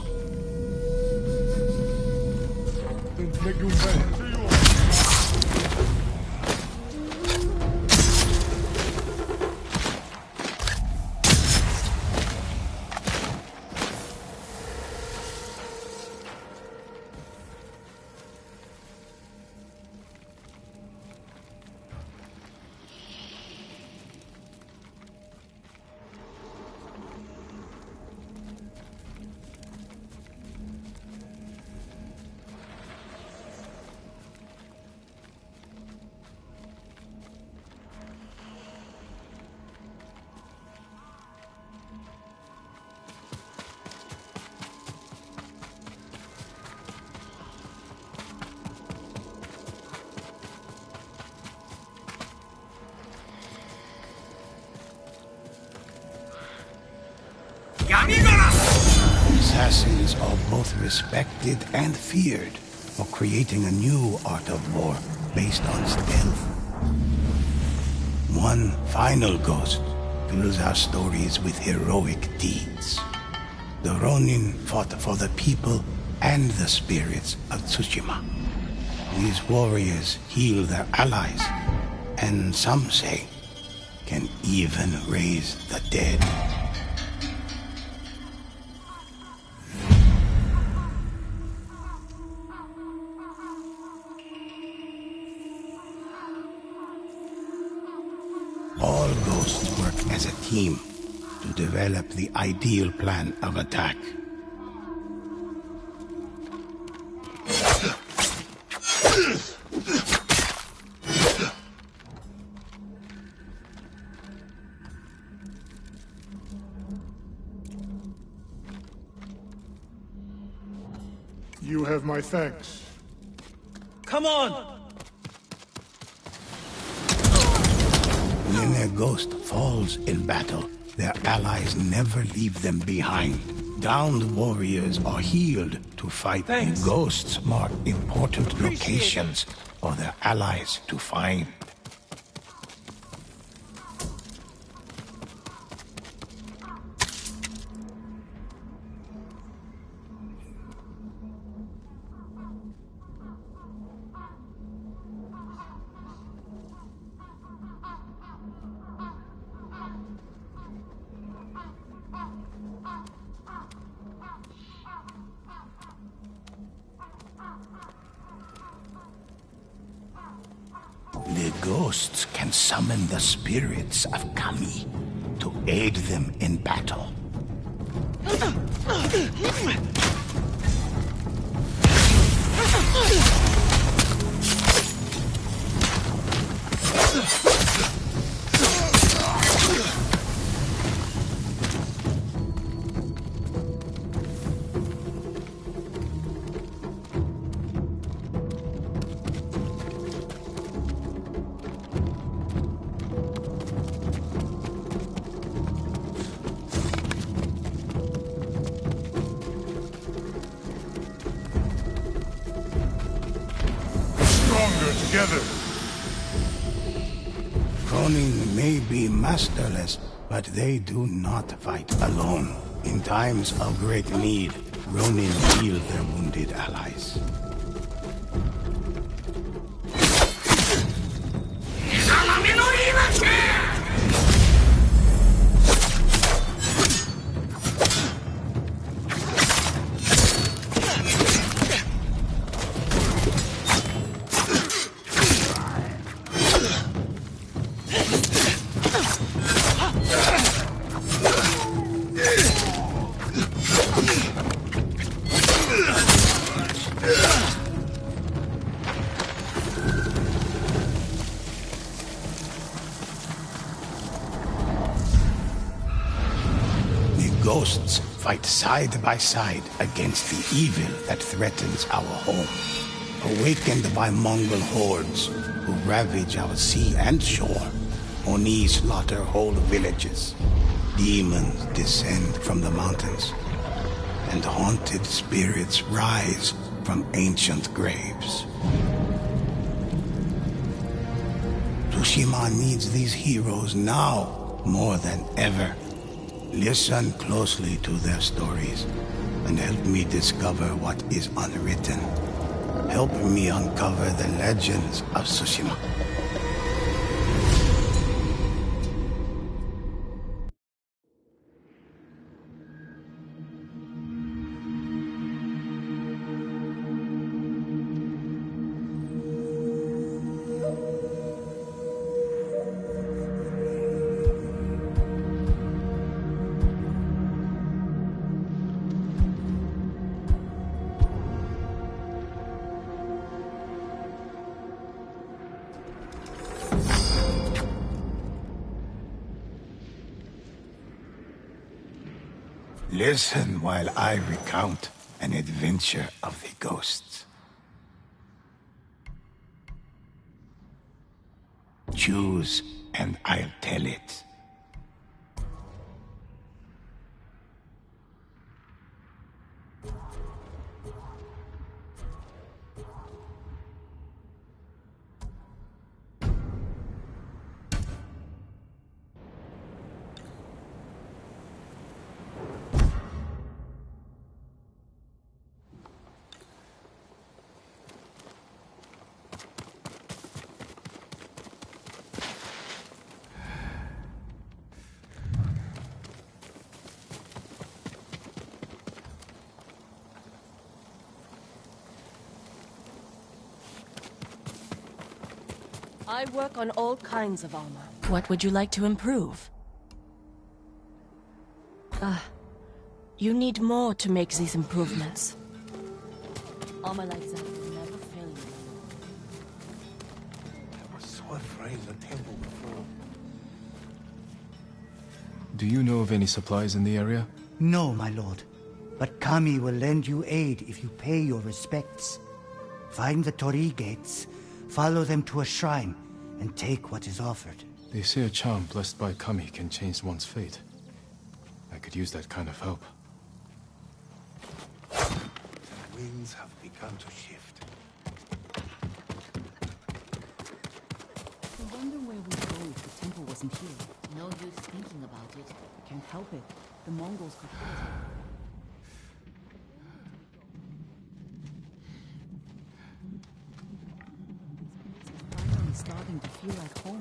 Assassins are both respected and feared for creating a new art of war based on stealth. One final ghost fills our stories with heroic deeds. The Ronin fought for the people and the spirits of Tsushima. These warriors heal their allies, and some say, can even raise the dead. All ghosts work as a team to develop the ideal plan of attack. You have my thanks. Come on! When a ghost falls in battle, their allies never leave them behind. Downed warriors are healed to fight in ghosts' more important locations for their allies to find. The ghosts can summon the spirits of Kami to aid them in battle. Together. Ronin may be masterless, but they do not fight alone. In times of great need, Ronin heal their wounded allies. ghosts fight side by side against the evil that threatens our home. Awakened by Mongol hordes who ravage our sea and shore, Oni slaughter whole villages. Demons descend from the mountains, and haunted spirits rise from ancient graves. Tsushima needs these heroes now more than ever. Listen closely to their stories and help me discover what is unwritten. Help me uncover the legends of Tsushima. Listen while I recount an adventure of the ghosts. Choose, and I'll tell it. I work on all kinds of armor. What would you like to improve? You need more to make these improvements. Armor like that will never fail you. I was so afraid of the temple before. Do you know of any supplies in the area? No, my lord. But Kami will lend you aid if you pay your respects. Find the Torii gates, follow them to a shrine, and take what is offered. They say a charm blessed by Kami can change one's fate. I could use that kind of help. The winds have begun to shift. I wonder where we'd go if the temple wasn't here. No use thinking about it. Can't help it. The Mongols could hit it. This place is finally starting to feel like home.